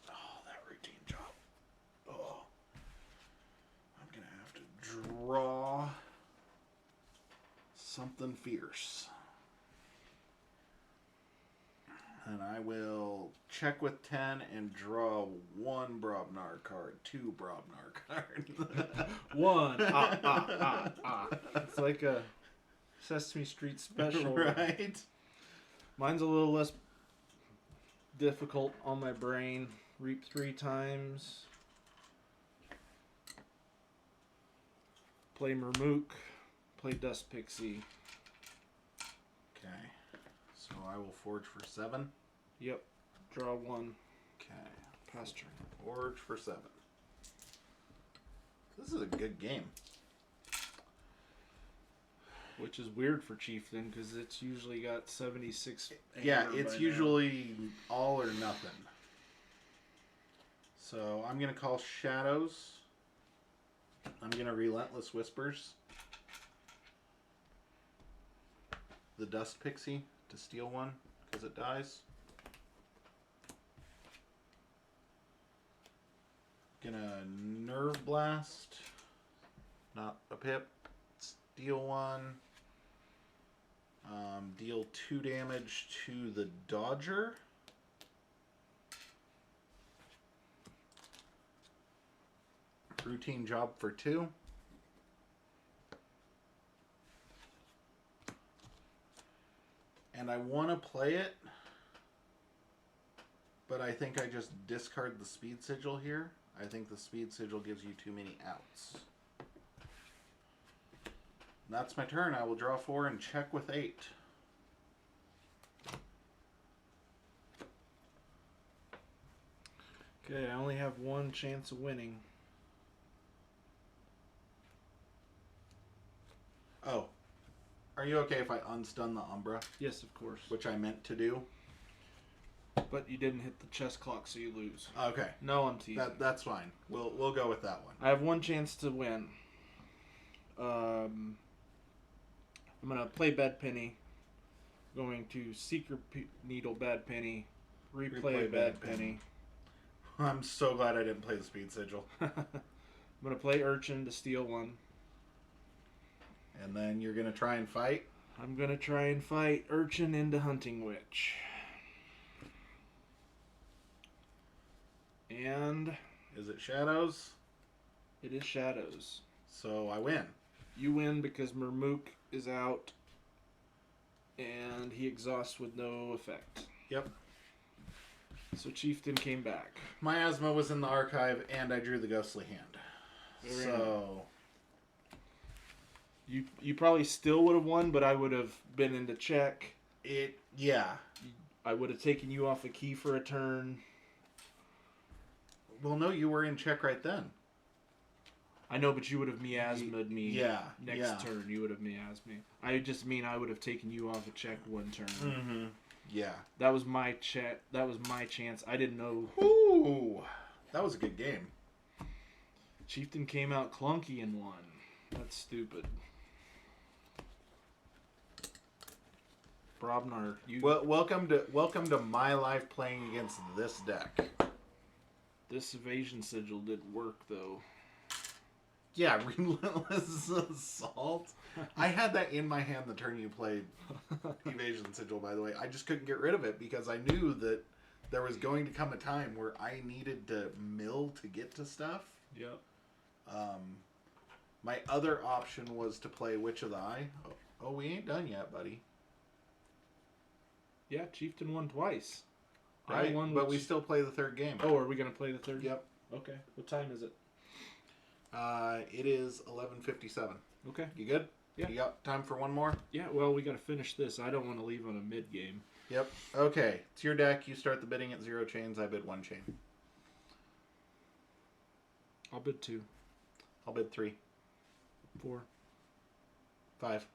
Oh, that routine job. Oh. I'm going to have to draw something fierce. And I will check with 10 and draw 1 Brobnar card, 2 Brobnar cards. 1. It's like a Sesame Street special. Right? Mine's a little less difficult on my brain. Reap 3 times. Play Mermook. Play Dust Pixie. Okay. So I will forge for 7. Yep. Draw 1. Okay. Pass turn. Forge for 7. This is a good game. Which is weird for Chieftain because it's usually got 76. Yeah, anger it's by usually all or nothing. So I'm going to call Shadows. I'm going to Relentless Whispers. The Dust Pixie to steal 1 because it dies. Gonna Nerve Blast. Not a pip. Steal 1. Deal 2 damage to the Dodger. Routine job for 2. And I want to play it, but I think I just discard the Speed Sigil here. I think the Speed Sigil gives you too many outs. That's my turn. I will draw 4 and check with 8. Okay, I only have 1 chance of winning. Oh. Are you okay if I unstun the Umbra? Yes, of course. Which I meant to do. But you didn't hit the chess clock, so you lose. Okay. No, I'm teasing. That's fine. We'll go with that one. I have 1 chance to win. I'm going to play Bad Penny. Going to Secret Needle Bad Penny. Replay Bad Penny. I'm so glad I didn't play the Speed Sigil. I'm going to play Urchin to steal 1. And then you're going to try and fight? I'm going to try and fight Urchin into Hunting Witch. And... Is it Shadows? It is Shadows. So I win. You win because Mermook is out And he exhausts with no effect. Yep. So Chieftain came back. Miasma was in the archive, and I drew the ghostly hand. Very So... You probably still would have won, but I would have been into check. Yeah. I would have taken you off a key for a turn. Well, no, you were in check right then. I know, but you would have miasma'd me. Yeah. Next turn, you would have miasmed me. I just mean I would have taken you off a check one turn. Mm-hmm. Yeah. That was my check. That was my chance. I didn't know. Ooh, that was a good game. Chieftain came out clunky and won. That's stupid. Brobnar, you. Well, welcome to my life playing against this deck. This evasion sigil didn't work though. Yeah, Relentless Assault. I had that in my hand the turn you played Evasion Sigil, by the way. I just couldn't get rid of it because I knew that there was going to come a time where I needed to mill to get to stuff. Yep. My other option was to play Witch of the Eye. Oh, we ain't done yet, buddy. Yeah, Chieftain won twice. Right, but we still play the third game. Oh, are we going to play the third? Yep. Okay. What time is it? It is 11:57. Okay. You good? Yeah. You got time for one more? Yeah, well, we got to finish this. I don't want to leave on a mid-game. Yep. Okay. It's your deck. You start the bidding at 0 chains. I bid 1 chain. I'll bid 2. I'll bid 3. 4. 5.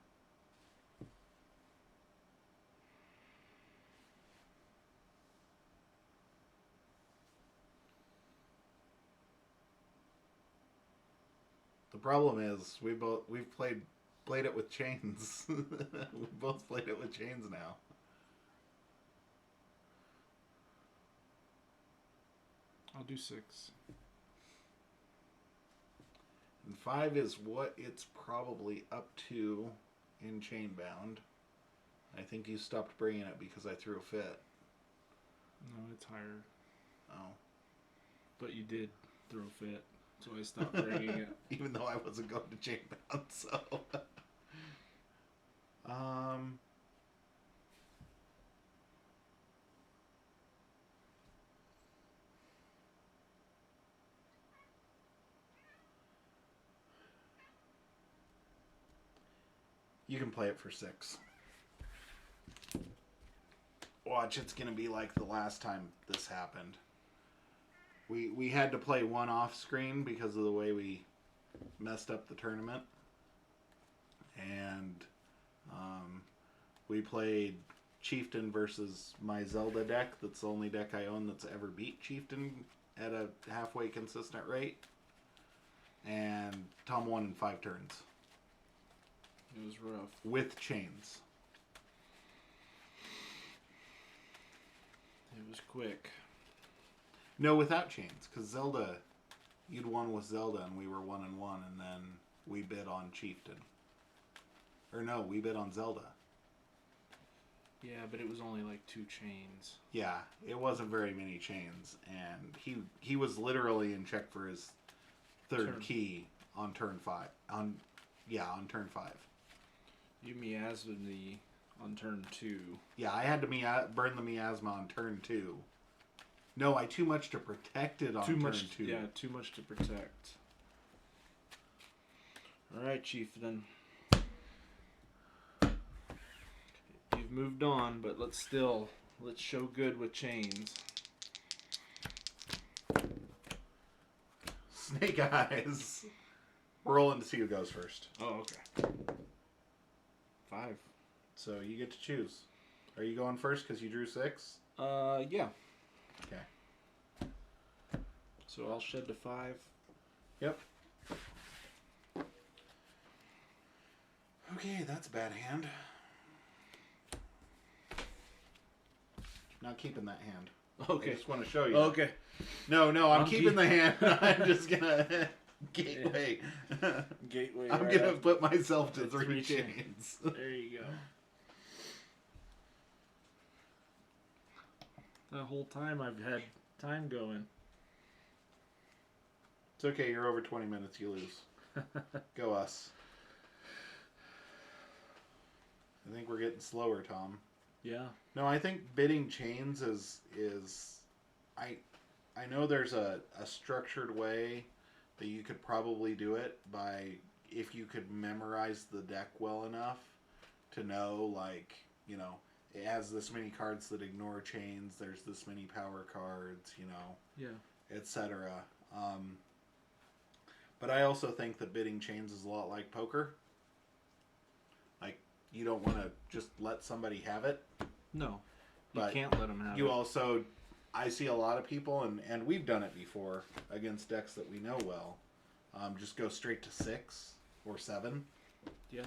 The problem is we've played it with chains. We've both played it with chains now. I'll do 6. And 5 is what it's probably up to in Chainbound. I think you stopped bringing it because I threw a fit. No, it's higher. Oh. But you did throw a fit, so I stopped bringing it. Even though I wasn't going to Chainbound, so... You can play it for 6. Watch, it's going to be like the last time this happened. We had to play one off screen because of the way we messed up the tournament. And we played Chieftain versus my Zelda deck. That's the only deck I own that's ever beat Chieftain at a halfway consistent rate. And Tom won in 5 turns. It was rough. With chains. It was quick. No, without chains. Because Zelda, you'd won with Zelda and we were 1-1, and then we bid on Chieftain. Or no, we bid on Zelda. Yeah, but it was only like 2 chains. Yeah, it wasn't very many chains. And he was literally in check for his third key on turn 5. On turn 5. You miasmed me on turn 2. Yeah, I had to burn the miasma on turn 2. No, I too much to protect it on turn 2. Yeah, too much to protect. Alright, Chieftain. You've moved on, but let's show good with chains. Snake Eyes. We're rolling to see who goes first. Oh, okay. 5. So you get to choose. Are you going first because you drew 6? Yeah. Okay. So I'll shed to 5. Yep. Okay, that's a bad hand. Not keeping that hand. Okay. I just want to show you. Okay. No, I'm keeping the hand. I'm just gonna gateway. Gateway. I'm gonna put myself to 3 chains. There you go. The whole time I've had time going. It's okay. You're over 20 minutes. You lose. Go us. I think we're getting slower, Tom. Yeah. No, I think bidding chains is I know there's a structured way that you could probably do it by if you could memorize the deck well enough to know, like, you know, it has this many cards that ignore chains, there's this many power cards, you know, yeah, etc. But I also think that bidding chains is a lot like poker. Like, you don't want to just let somebody have it. No, you But can't let them have it. You also, I see a lot of people, and we've done it before against decks that we know well, just go straight to 6 or 7. Yeah.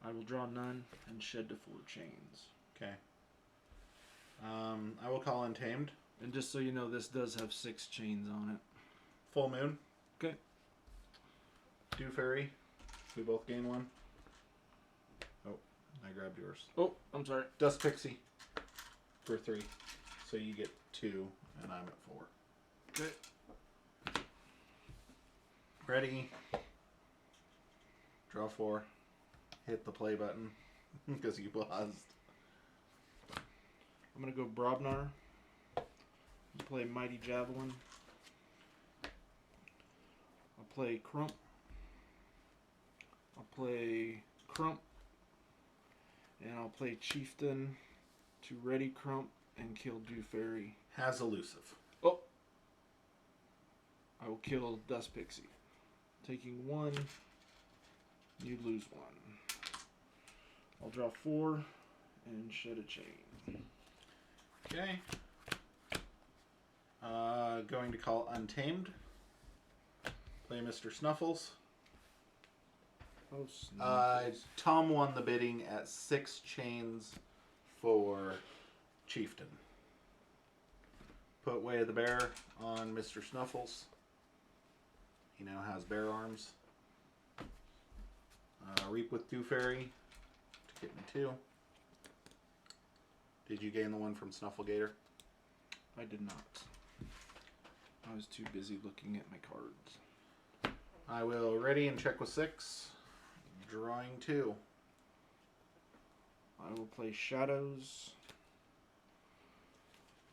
I will draw none and shed to 4 chains. Okay. I will call Untamed. And just so you know, this does have 6 chains on it. Full Moon. Okay. Dew Fairy. We both gain 1. Oh, I grabbed yours. Oh, I'm sorry. Dust Pixie for 3. So you get 2, and I'm at 4. Okay. Ready. Draw 4. Hit the play button because you paused. I'm going to go Brobnar. Play Mighty Javelin. I'll play Crump. I'll play Crump. And I'll play Chieftain to ready Crump and kill Dew Fairy. Has elusive. Oh! I will kill Dust Pixie. Taking 1. You lose 1. I'll draw 4 and shed a chain. Okay. Going to call Untamed. Play Mr. Snuffles. Oh, Snuffles. Tom won the bidding at 6 chains for Chieftain. Put Way of the Bear on Mr. Snuffles. He now has bear arms. Reap with Dew Fairy to get me 2. Did you gain the one from Snufflegator? I did not. I was too busy looking at my cards. I will ready and check with 6. Drawing 2. I will play Shadows.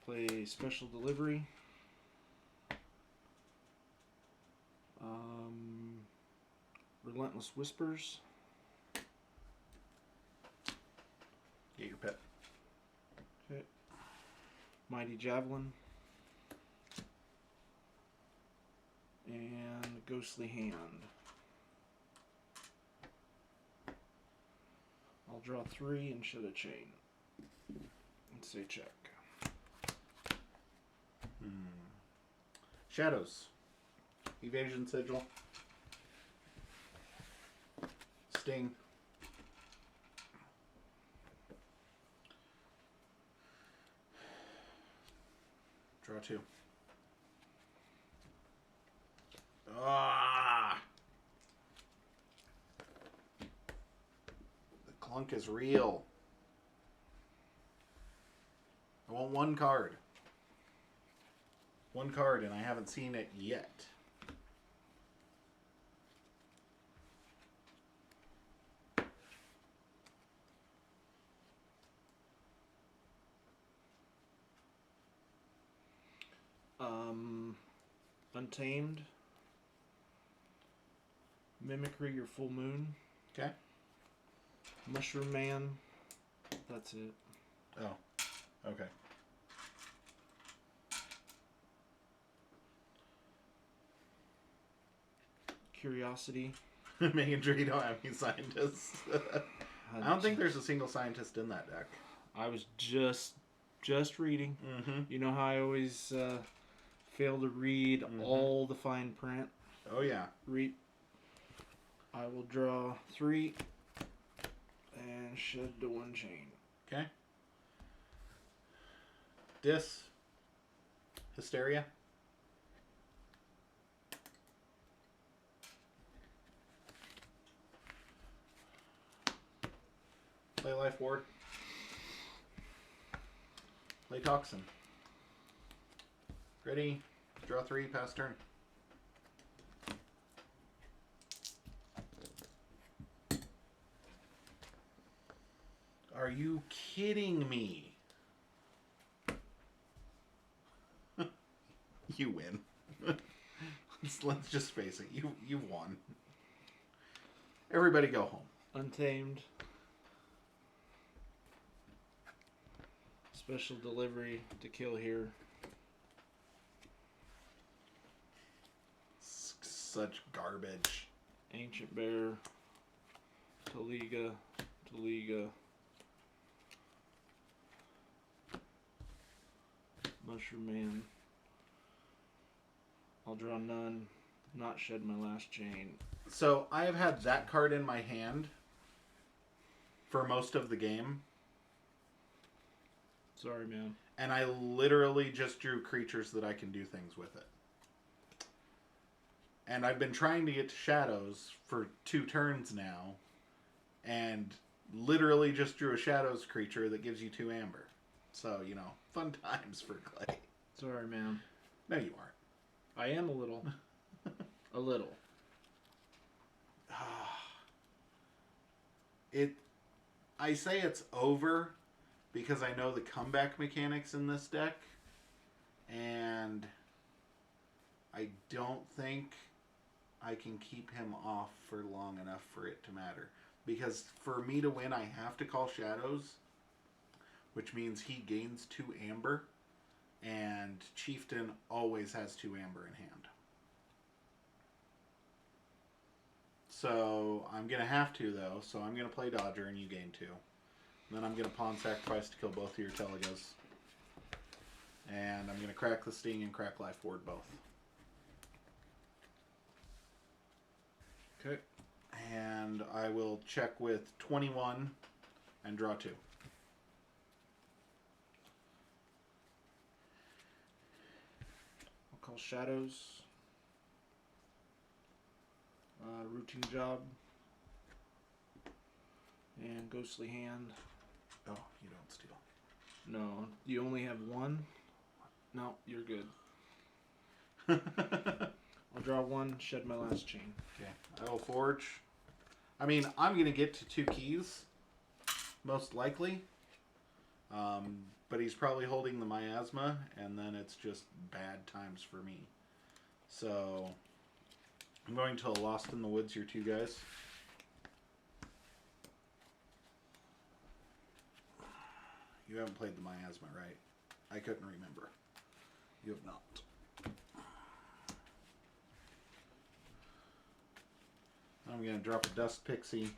Play Special Delivery. Relentless Whispers. Get your pet. Okay. Mighty Javelin. And Ghostly Hand. I'll draw 3 and shed a chain. Let's say check. Shadows. Evasion Sigil. Sting. Draw 2. Ah! The clunk is real. I want 1 card. 1 card, and I haven't seen it yet. Untamed. Mimicry or Full Moon. Okay. Mushroom Man. That's it. Oh, okay. Curiosity. Making sure you don't have any scientists. I don't think there's a single scientist in that deck. I was just reading. Mm-hmm. You know how I always fail to read all the fine print? Oh, yeah. I will draw 3 and shed to 1 chain. Okay. Hysteria. Play Life Ward. Play Toxin. Ready. Draw 3, pass turn. Are you kidding me? You win. Let's just face it. You won. Everybody go home. Untamed. Special delivery to kill here. Such garbage. Ancient Bear. Taliga. Mushroom Man. I'll draw none. Not shed my last chain. So I have had that card in my hand for most of the game. Sorry, man. And I literally just drew creatures that I can do things with it. And I've been trying to get to Shadows for 2 turns now. And literally just drew a Shadows creature that gives you 2 amber. So, you know, fun times for Clay. Sorry, man. No, you aren't. I am a little. A little. I say it's over because I know the comeback mechanics in this deck, and I don't think I can keep him off for long enough for it to matter. Because for me to win, I have to call Shadows, which means he gains 2 amber, and Chieftain always has 2 amber in hand. So I'm going to have to, though. So I'm going to play Dodger and you gain 2. And then I'm going to pawn sacrifice to kill both of your Telegas. And I'm going to crack the Sting and crack Life Ward both. Okay. And I will check with 21 and draw 2. I'll call Shadows. Routine Job. And Ghostly Hand. Oh, you don't steal. No, you only have 1? No, you're good. I'll draw 1, shed my last chain. Okay, I will forge. I mean, I'm going to get to 2 keys, most likely. But he's probably holding the miasma, and then it's just bad times for me. So I'm going to Lost in the Woods, your 2 guys. You haven't played the miasma, right? I couldn't remember. You have not. I'm going to drop a Dust Pixie.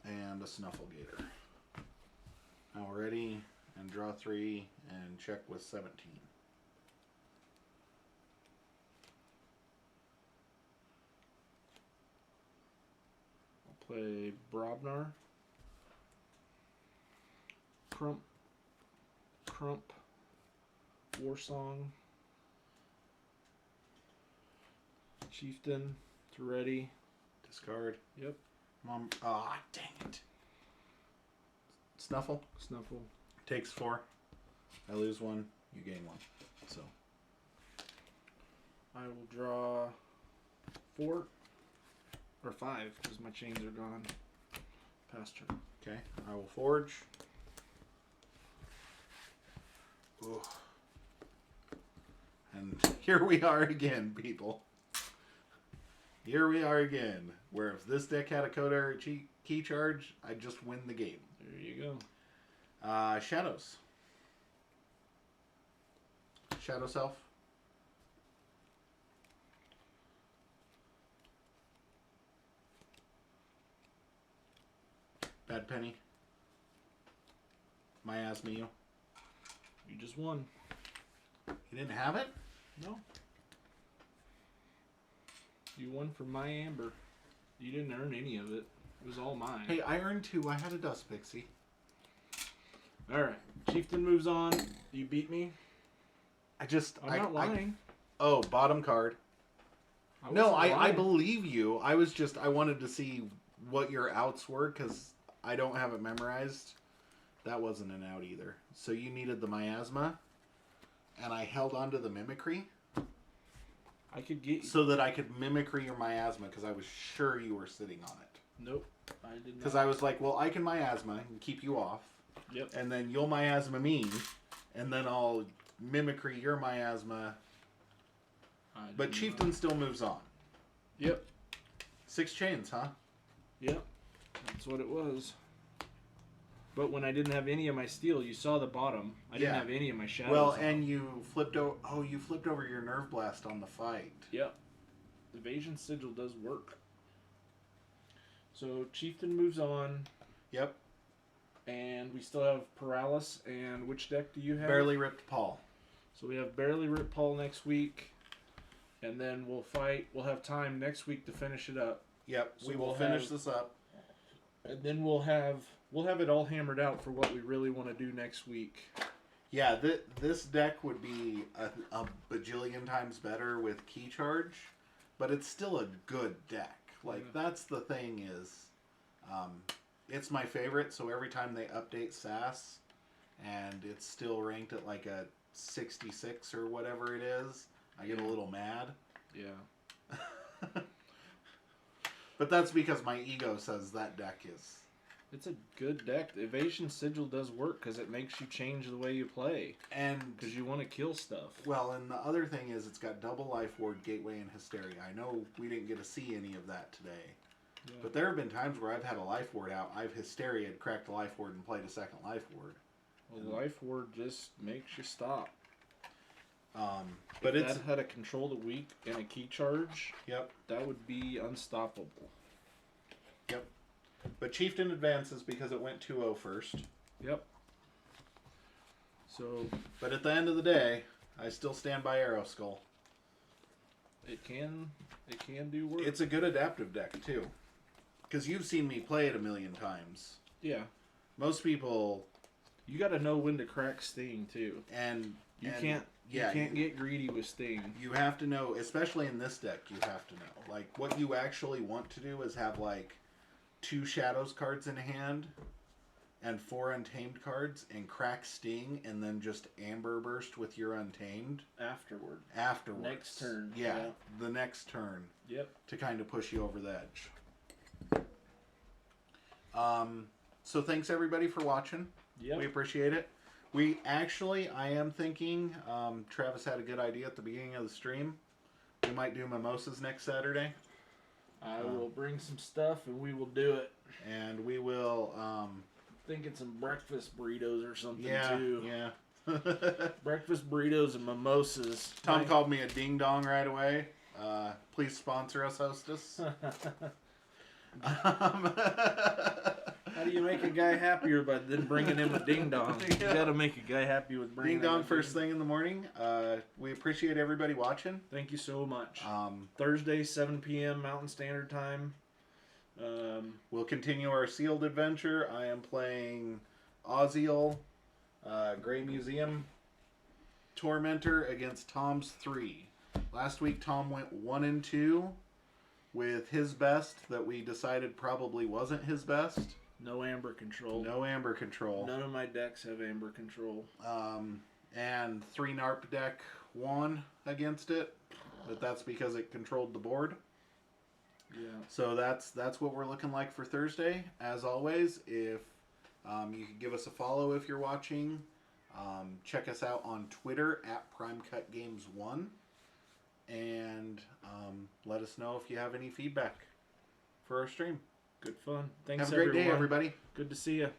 And a Snufflegator. Now ready, and draw 3, and check with 17. I'll play Brobnar. Crump. Warsong. Chieftain. It's ready. Discard. Yep. Mom. Dang it. Snuffle. Takes 4. I lose 1. You gain 1. So. I will draw 4. Or 5, because my chains are gone. Past turn. Okay. I will forge. Ooh. And here we are again, people. Here we are again. Where if this deck had a Coda key charge, I'd just win the game. There you go. Shadows. Shadow Self. Bad Penny. Miasma you. You just won. You didn't have it? No. You won for my amber. You didn't earn any of it. It was all mine. Hey, I earned 2. I had a Dust Pixie. Alright. Chieftain moves on. You beat me. I'm not lying. Bottom card. I believe you. I wanted to see what your outs were because I don't have it memorized. That wasn't an out either. So you needed the miasma, and I held on to the mimicry. I could get you. So that I could mimicry your miasma, because I was sure you were sitting on it. Nope, I did not. Because I was like, well, I can miasma and keep you off. Yep. And then you'll miasma me, and then I'll mimicry your miasma. But Chieftain still moves on. Yep. 6 chains, huh? Yep. That's what it was. But when I didn't have any of my steel, you saw the bottom. I didn't have any of my shadows. Well, and you flipped over. Oh, you flipped over your nerve blast on the fight. Yep. Evasion Sigil does work. So Chieftain moves on. Yep. And we still have Paralysis. And which deck do you have? Barely Ripped Paul. So we have Barely Ripped Paul next week. And then we'll fight. We'll have time next week to finish it up. Yep. So we will finish this up. And then we'll have it all hammered out for what we really want to do next week. Yeah, this deck would be a bajillion times better with Key Charge, but it's still a good deck. Like, that's the thing is, it's my favorite, so every time they update SAS, and it's still ranked at like a 66 or whatever it is, I get a little mad. Yeah. But that's because my ego says that deck is... It's a good deck. The Evasion Sigil does work because it makes you change the way you play. And because you want to kill stuff. Well, and the other thing is it's got double Life Ward, Gateway, and Hysteria. I know we didn't get to see any of that today. Yeah. But there have been times where I've had a Life Ward out. I've Hysteria'd, cracked a Life Ward, and played a second Life Ward. Well, Life Ward just makes you stop. But if that had a Control the Weak and a Key Charge, yep, that would be unstoppable. Yep. But Chieftain advances because it went 2-0 first. Yep. So, but at the end of the day, I still stand by Arrow Skull. It can do work. It's a good adaptive deck too, because you've seen me play it a million times. Yeah. Most people, you got to know when to crack Sting too, and you can't get greedy with Sting. You have to know, especially in this deck. You have to know, like, what you actually want to do is have like 2 Shadows cards in hand and 4 Untamed cards, and crack Sting, and then just Amber Burst with your Untamed afterwards. Next turn. Yeah, the next turn. Yep. To kind of push you over the edge. So thanks everybody for watching. Yep. We appreciate it. I am thinking, Travis had a good idea at the beginning of the stream. We might do mimosas next Saturday. I will bring some stuff and we will do it. And we will... thinking some breakfast burritos or something too. Yeah. Breakfast burritos and mimosas. Tom called me a ding dong right away. Please sponsor us, Hostess. How do you make a guy happier by then bringing him a ding dong? You gotta make a guy happy with bringing ding dong first thing in the morning. We appreciate everybody watching. Thank you so much. Thursday, 7 p.m. Mountain Standard Time. We'll continue our sealed adventure. I am playing Oziel, Grey Museum Tormentor against Tom's 3. Last week Tom went 1-2 with his best that we decided probably wasn't his best. No Amber Control. No Amber Control. None of my decks have Amber Control. And 3 NARP deck won against it, but that's because it controlled the board. Yeah. So that's what we're looking like for Thursday. As always, if you can give us a follow if you're watching, check us out on Twitter at Primecutgames1, and let us know if you have any feedback for our stream. Good fun. Thanks, have a great day, everybody. Good to see you.